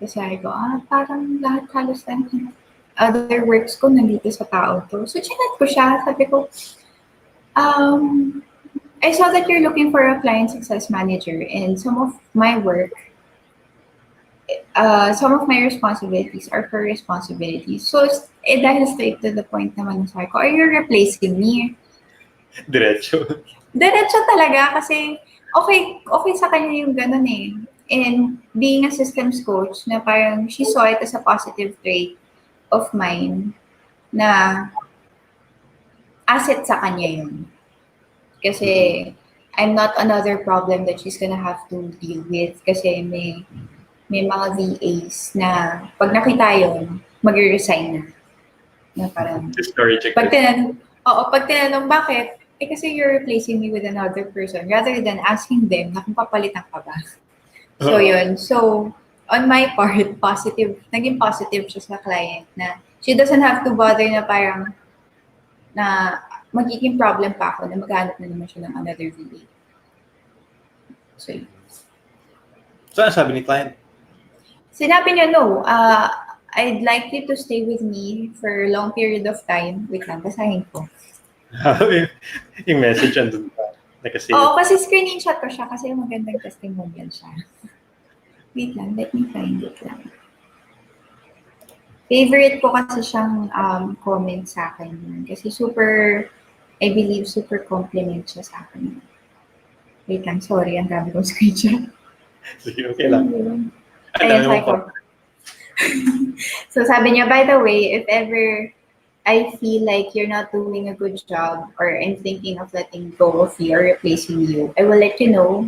Kasi sabi ko, parang lahat halos lang other works ko nandito sa tao to. So, chinat ko siya. Sabi ko, I saw that you're looking for a client success manager and some of my work, some of my responsibilities are her responsibilities. So, dahil straight to the point naman sa ko, are you replacing me? Diretso talaga kasi okay sa kanya yung ganun eh. And being a systems coach na parang she saw it as a positive trait of mine na asset sa kanya yun. Kasi I'm not another problem that she's gonna have to deal with kasi may mga VAs na pag nakita yun, mag-resign na. Na parang, Discouraging. pag tinanong bakit, kasi you're replacing me with another person rather than asking them na kung papalitan ka ba. So yun. So, on my part, naging positive siya sa client na she doesn't have to bother na parang na magiging problem pa ako na maghanap na naman siya ng another VA. So, yun. So, ano sabi ni client? Sinabi niya, no, I'd like you to stay with me for a long period of time. Wait lang, basahin ko. Yung message andun pa. Oo, kasi screenshot ko siya kasi magandang testimonial siya. Wait lang, let me find it lang. Favorite ko kasi siyang comment sa akin. Kasi I believe super compliment siya sa akin. Wait lang, sorry, ang dami kong screenshot. Sige, okay lang. Ayan, sabi ko. So sabi niya, by the way, if ever I feel like you're not doing a good job or I'm thinking of letting go of you or replacing you, I will let you know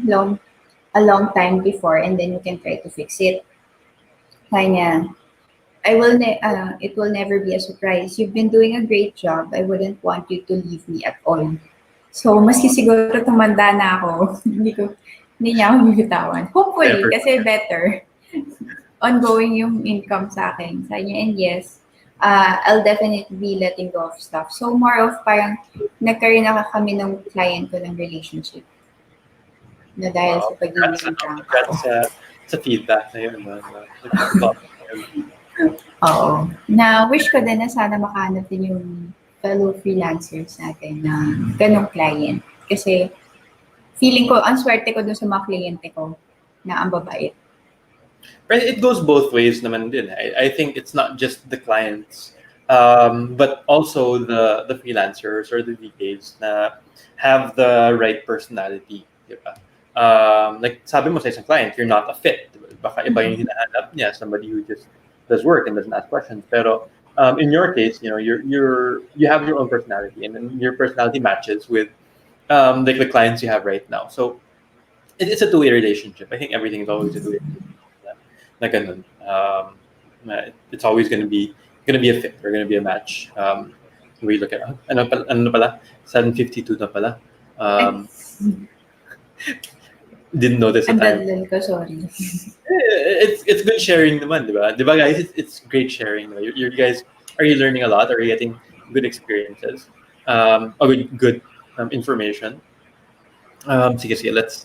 a long time before and then you can try to fix it. Sabi niya, it will never be a surprise. You've been doing a great job. I wouldn't want you to leave me at all. So, maski siguro tumanda na ako, hindi niya ako bibitawan. Hopefully, kasi better. Ongoing yung income sa akin. Sabi niya, and yes, I'll definitely be letting go of stuff. So, more of parang nagkaroon na kami ng client ko ng relationship. Na dahil sa pagiging income. Sa feedback na yun. Oo. Na wish ko din na sana makahanap din yung fellow freelancers natin na ganong client. Kasi feeling ko, ang swerte ko dun sa mga kliyente ko na ang babait. But it goes both ways naman din. I think it's not just the clients, but also the freelancers or the VAs na have the right personality. Diba? Like sabi mo sa isang client, you're not a fit. Diba? Baka iba yung hinahanap niya, somebody who just does work and doesn't ask questions. Pero in your case, you have your own personality, and then your personality matches with like the clients you have right now. So it's a two-way relationship. I think everything is always a two-way relationship. Na ganun. It's always going to be a fit or going to be a match. We look at ano pala 7:52 na pala. Didn't notice the time. Ko, sorry. It's good sharing naman, diba? Diba guys, it's great sharing. You guys, are you learning a lot? Are you getting good experiences? Good information. Sige, let's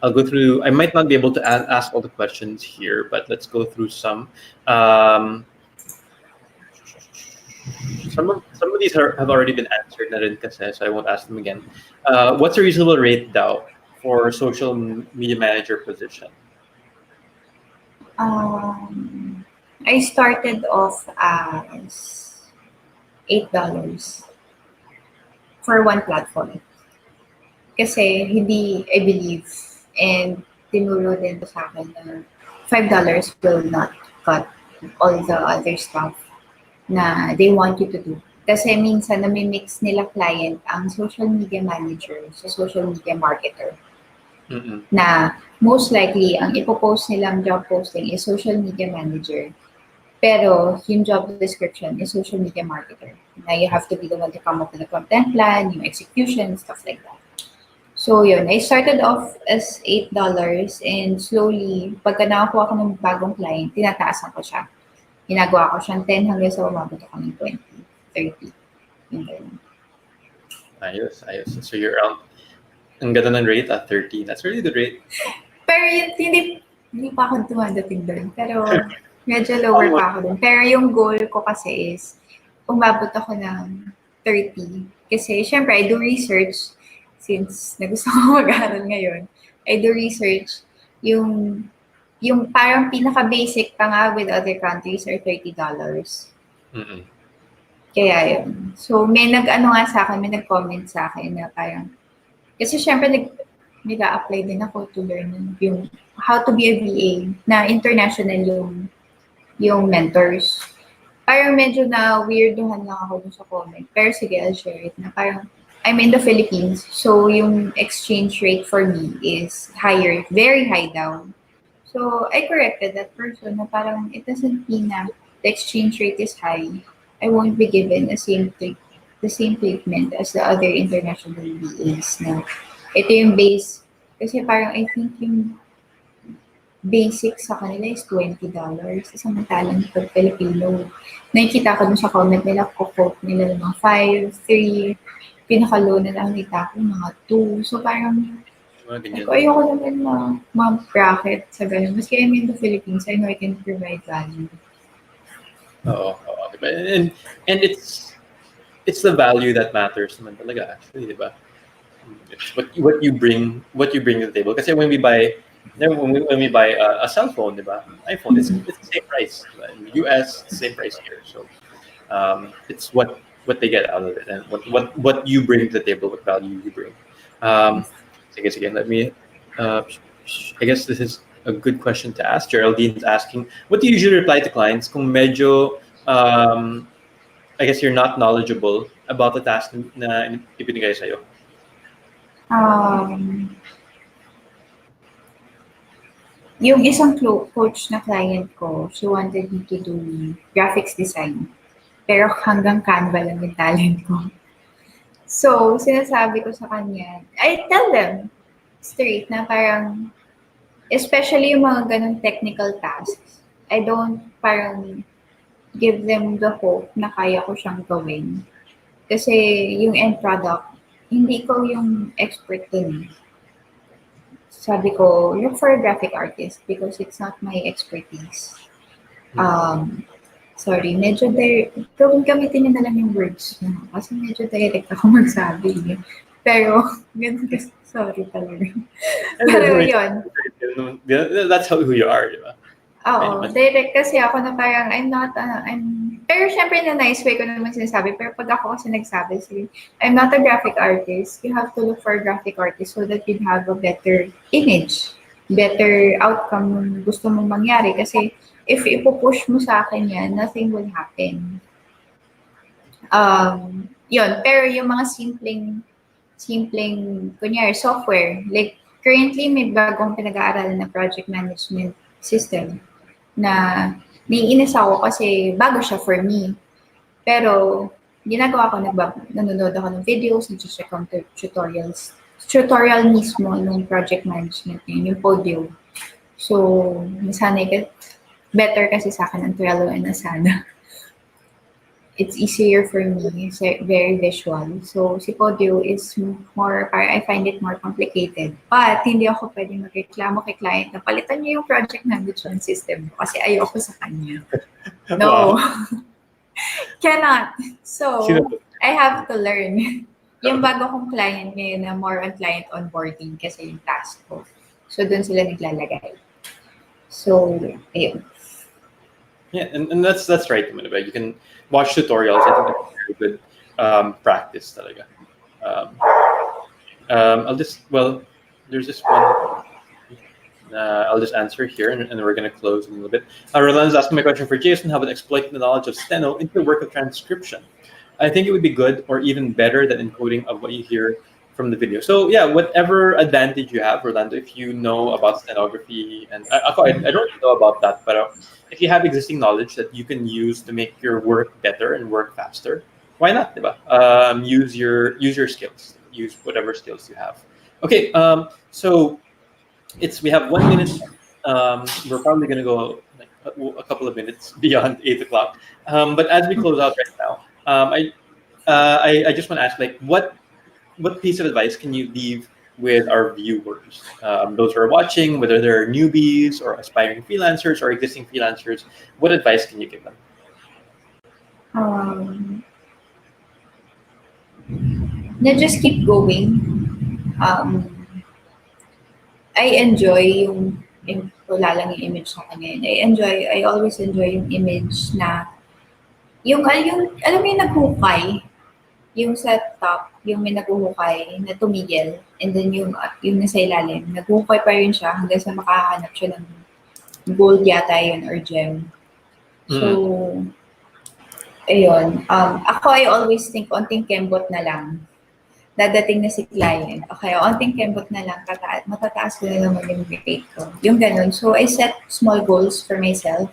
I'll go through. I might not be able to ask all the questions here, but let's go through some. Some of these have already been answered na rin kasi, so I won't ask them again. What's a reasonable rate daw for social media manager position? I started off as $8 for one platform. Kasi hindi, I believe, and tinuro din sa akin na $5 will not cut all the other stuff na they want you to do. Kasi minsan nami-mix nila client ang social media manager sa social media marketer. Na most likely, ang ipopost nilang job posting is social media manager. Pero yung job description is social media marketer. Na you have to be the one to come up with the content plan, yung execution, stuff like that. So yun, I started off as $8 and slowly, pagka nakakuha ko ng bagong client, tinataasan ko siya. Ginagawa ko siyang 10 hanggang sa umabot ako ng 20, 30. Ayos. So you're around, ang ganda ng rate at 30. That's a really good rate. Pero hindi pa ako dumadating doon. Pero medyo lower pa ako doon. Pero yung goal ko kasi is umabot ako ng 30. Kasi syempre, I do research since nagusto ko mag-aaral ngayon. I do research yung parang pinaka-basic pa nga with other countries are $30. Kaya yun. So may nag-comment sa akin na parang, kasi syempre nag-apply din ako to learn yung how to be a VA na international yung mentors. parang medyo na weirduhan lang ako dun sa comment. Pero sige, I'll share it na parang I'm in the Philippines, so yung exchange rate for me is higher, very high down. So I corrected that person na parang it doesn't mean na the exchange rate is high. I won't be given the same treatment as the other international VAs na ito yung base. Kasi parang I think yung basic sa kanila is $20. Samantalang pag Filipino, nakikita ko dun sa comment nila, quote nila ng mga 5, 3, pinaka-low na lang nakita ko mga 2. So parang, Mga ganyan. ayoko naman na ma-bracket sa ganun. Maski I'm in the Philippines, I know I can provide value. Oo, diba? And it's the value that matters naman talaga actually, diba? It's what you bring to the table. Kasi when we buy a cell phone, diba? iPhone, it's the same price. Diba? In the US, it's the same price here. So it's what they get out of it and what you bring to the table, what value you bring. Sige, let me. I guess this is a good question to ask. Geraldine's asking, what do you usually reply to clients kung medyo, I guess you're not knowledgeable about the task na ibinigay sa'yo? Yung isang coach na client ko, she wanted me to do graphics design. Pero hanggang Canva lang yung talent ko. So, sinasabi ko sa kanya, I tell them straight na parang, especially yung mga ganong technical tasks, I don't parang give them the hope na kaya ko siyang gawin. Kasi yung end product, hindi ko yung expert dun. Sabi ko, look for a graphic artist because it's not my expertise. Sorry, medyo gamitin niyo na lang yung words mo. Kasi medyo direct ako magsabi. Pero, ganun kasi, sorry talaga. Pero yun. That's who you are, di ba? Oo, direct kasi ako na parang pero syempre na nice way ko naman sinasabi, pero pag ako kasi nagsabi, sige, I'm not a graphic artist, you have to look for a graphic artist so that you'd have a better image, better outcome ng gusto mong mangyari. Kasi if ipupush mo sa akin yan, nothing will happen. Yun, pero yung mga simpleng, kunyari, software, like currently may bagong pinag-aaralan na project management system na naiinis ako kasi bago siya for me. Pero ginagawa ko, nanonood ako ng videos, nag-check ako ng tutorial mismo ng project management yun, yung Podio. So, nasanay ka, better kasi sa akin ang Trello and Asana. It's easier for me, it's very visual. So, si Podio is more, I find it more complicated. But, hindi ako pwede magreklamo kay client na palitan niyo yung project management system kasi ayoko sa kanya. No. Cannot. So, I have to learn. Yung bago kong client ngayon na more on client onboarding kasi yung task ko. So, dun sila naglalagay. So, ayun. Yeah, and that's right. You can watch tutorials. I think that's a very good practice talaga. There's this one. I'll just answer here, and we're going to close in a little bit. Roland's asking my question for Jason. How about exploiting the knowledge of steno into the work of transcription? I think it would be good or even better than encoding of what you hear from the video. So yeah, whatever advantage you have, Rolando, if you know about stenography, and I don't know about that, but if you have existing knowledge that you can use to make your work better and work faster, why not, diba? Use your skills, use whatever skills you have. Okay, so we have 1 minute. We're probably gonna go like a couple of minutes beyond 8 o'clock. But as we close out right now, I just want to ask, like, what piece of advice can you leave with our viewers, those who are watching, whether they're newbies or aspiring freelancers or existing freelancers? What advice can you give them? Just keep going. I enjoy yung wala lang yung image sa kanya. I always enjoy yung image na yung alam mo yung naghukay, yung sa top, yung may naghuhukay na tumigil, and then yung nasa ilalim, naghuhukay pa rin siya hanggang sa makahanap siya ng gold yata yun or gem. So, Ayun. Ako, I always think, onting kembot na lang. Dadating na si client. Okay, onting kembot na lang, matataas ko na naman yung rate ko. Yung ganun. So, I set small goals for myself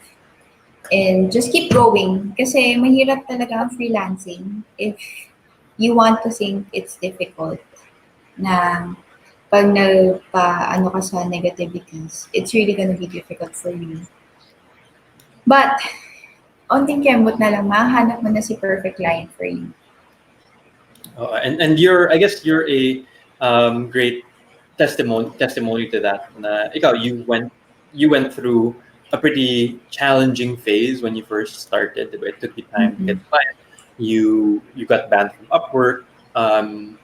and just keep going. Kasi mahirap talaga ang freelancing if you want to think it's difficult na pag ano ka sa negativities, it's really gonna be difficult for you. But, onting kembot na lang, mahanap mo na si perfect client for you. And I guess you're a great testimony to that. Na ikaw, you went through a pretty challenging phase when you first started. Diba? It took you time to get Mm-hmm. clients. You got banned from Upwork.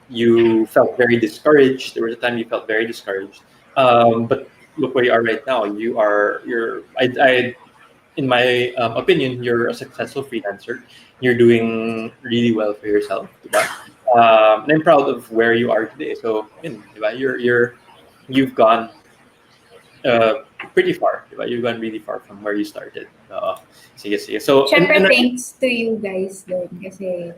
You felt very discouraged. There was a time you felt very discouraged. But look where you are right now. I in my opinion, you're a successful freelancer. You're doing really well for yourself, diba? And I'm proud of where you are today. So, diba? You've gone uh, pretty far, diba? You've gone really far from where you started. Sige, sige. So, Siyempre, thanks to you guys din kasi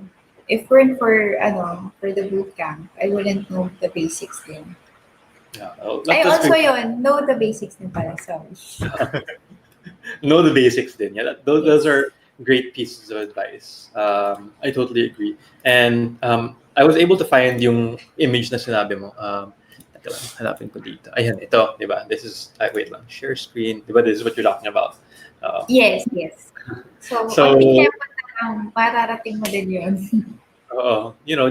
if weren't for the bootcamp, I wouldn't know the basics din. yeah, Ay, that's also great. yun, know the basics din pala, sorry. Know the basics then. Yeah, those Yes. are great pieces of advice. I totally agree. And I was able to find yung image na sinabi mo. Teka lang, hanapin ko dito. Ayan, ito, di ba? This is, wait lang, share screen. Di ba, this is what you're talking about. Yes, yes. So, So, onting kembot na lang, mararating mo din yun.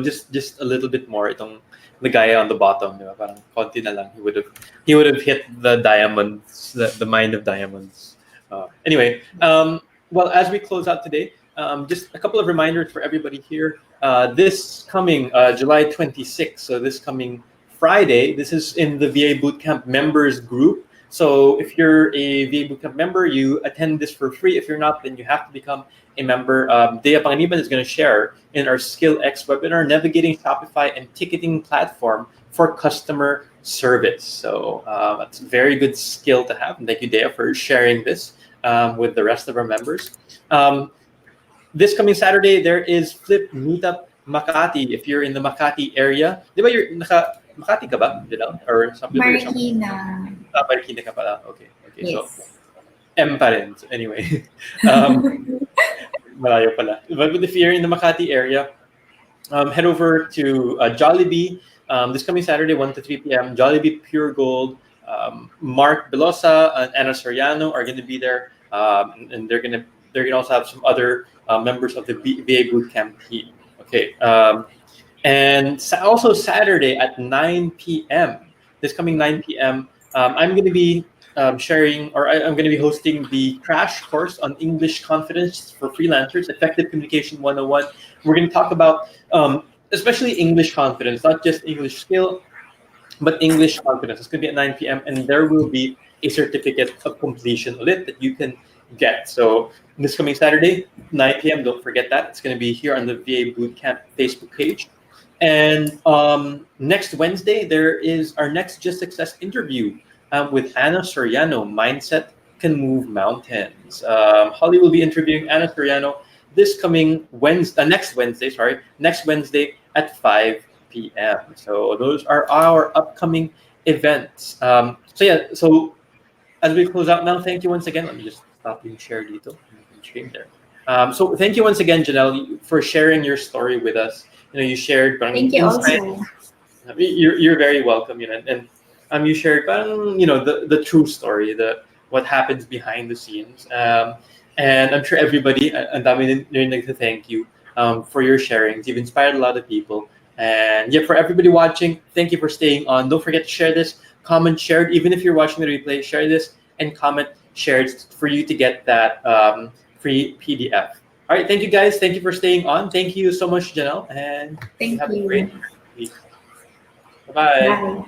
just a little bit more. Itong the guy on the bottom, di ba? Parang konti na lang. He would have hit the diamonds, the mine of diamonds. Anyway, well, as we close out today, just a couple of reminders for everybody here. This coming July 26th, so this coming Friday, this is in the VA Bootcamp members group. So if you're a VA Bootcamp member, you attend this for free. If you're not, then you have to become a member. Dea Panganiban is going to share in our SkillX webinar, navigating Shopify and ticketing platform for customer service. So that's a very good skill to have. And thank you, Dea, for sharing this with the rest of our members. This coming Saturday, there is Flip Meetup Makati. If you're in the Makati area, di ba Makati ka ba? Or something? Marikina. Marikina ka pala. Okay. So Yes. M pa rin. So anyway, malayo pala. But if you're in the Makati area, head over to Jollibee this coming Saturday, 1 to 3 p.m. Jollibee Pure Gold. Mark Belosa and Anna Soriano are going to be there, and they're gonna also have some other members of the VA Bootcamp team. Okay, and also Saturday at 9 p.m. This coming 9 p.m. I'm going to be sharing, or I'm going to be hosting the crash course on English confidence for freelancers, effective communication 101. We're going to talk about especially English confidence, not just English skill, but English confidence. It's going to be at 9 p.m. and there will be a certificate of completion lit that you can get. So this coming Saturday, 9 p.m. Don't forget that. It's going to be here on the VA Bootcamp Facebook page. And next Wednesday, there is our next Jas Success interview with Anna Soriano. Mindset can move mountains. Holly will be interviewing Anna Soriano this coming Wednesday, next Wednesday at 5 p.m. So those are our upcoming events. So as we close out now, thank you once again. Let me just stop yung share dito. Stream there. So thank you once again, Janelle, for sharing your story with us. You shared Thank you insight. also. You're very welcome. And you shared the true story, what happens behind the scenes. And I'm sure everybody, and I mean, to thank you for your sharings. You've inspired a lot of people. And yeah, for everybody watching, thank you for staying on. Don't forget to share this, comment, shared. Even if you're watching the replay, share this and comment, shared for you to get that free PDF. All right, thank you guys. Thank you for staying on. Thank you so much, Janelle, and Thank have a you. great week. Bye-bye. Bye.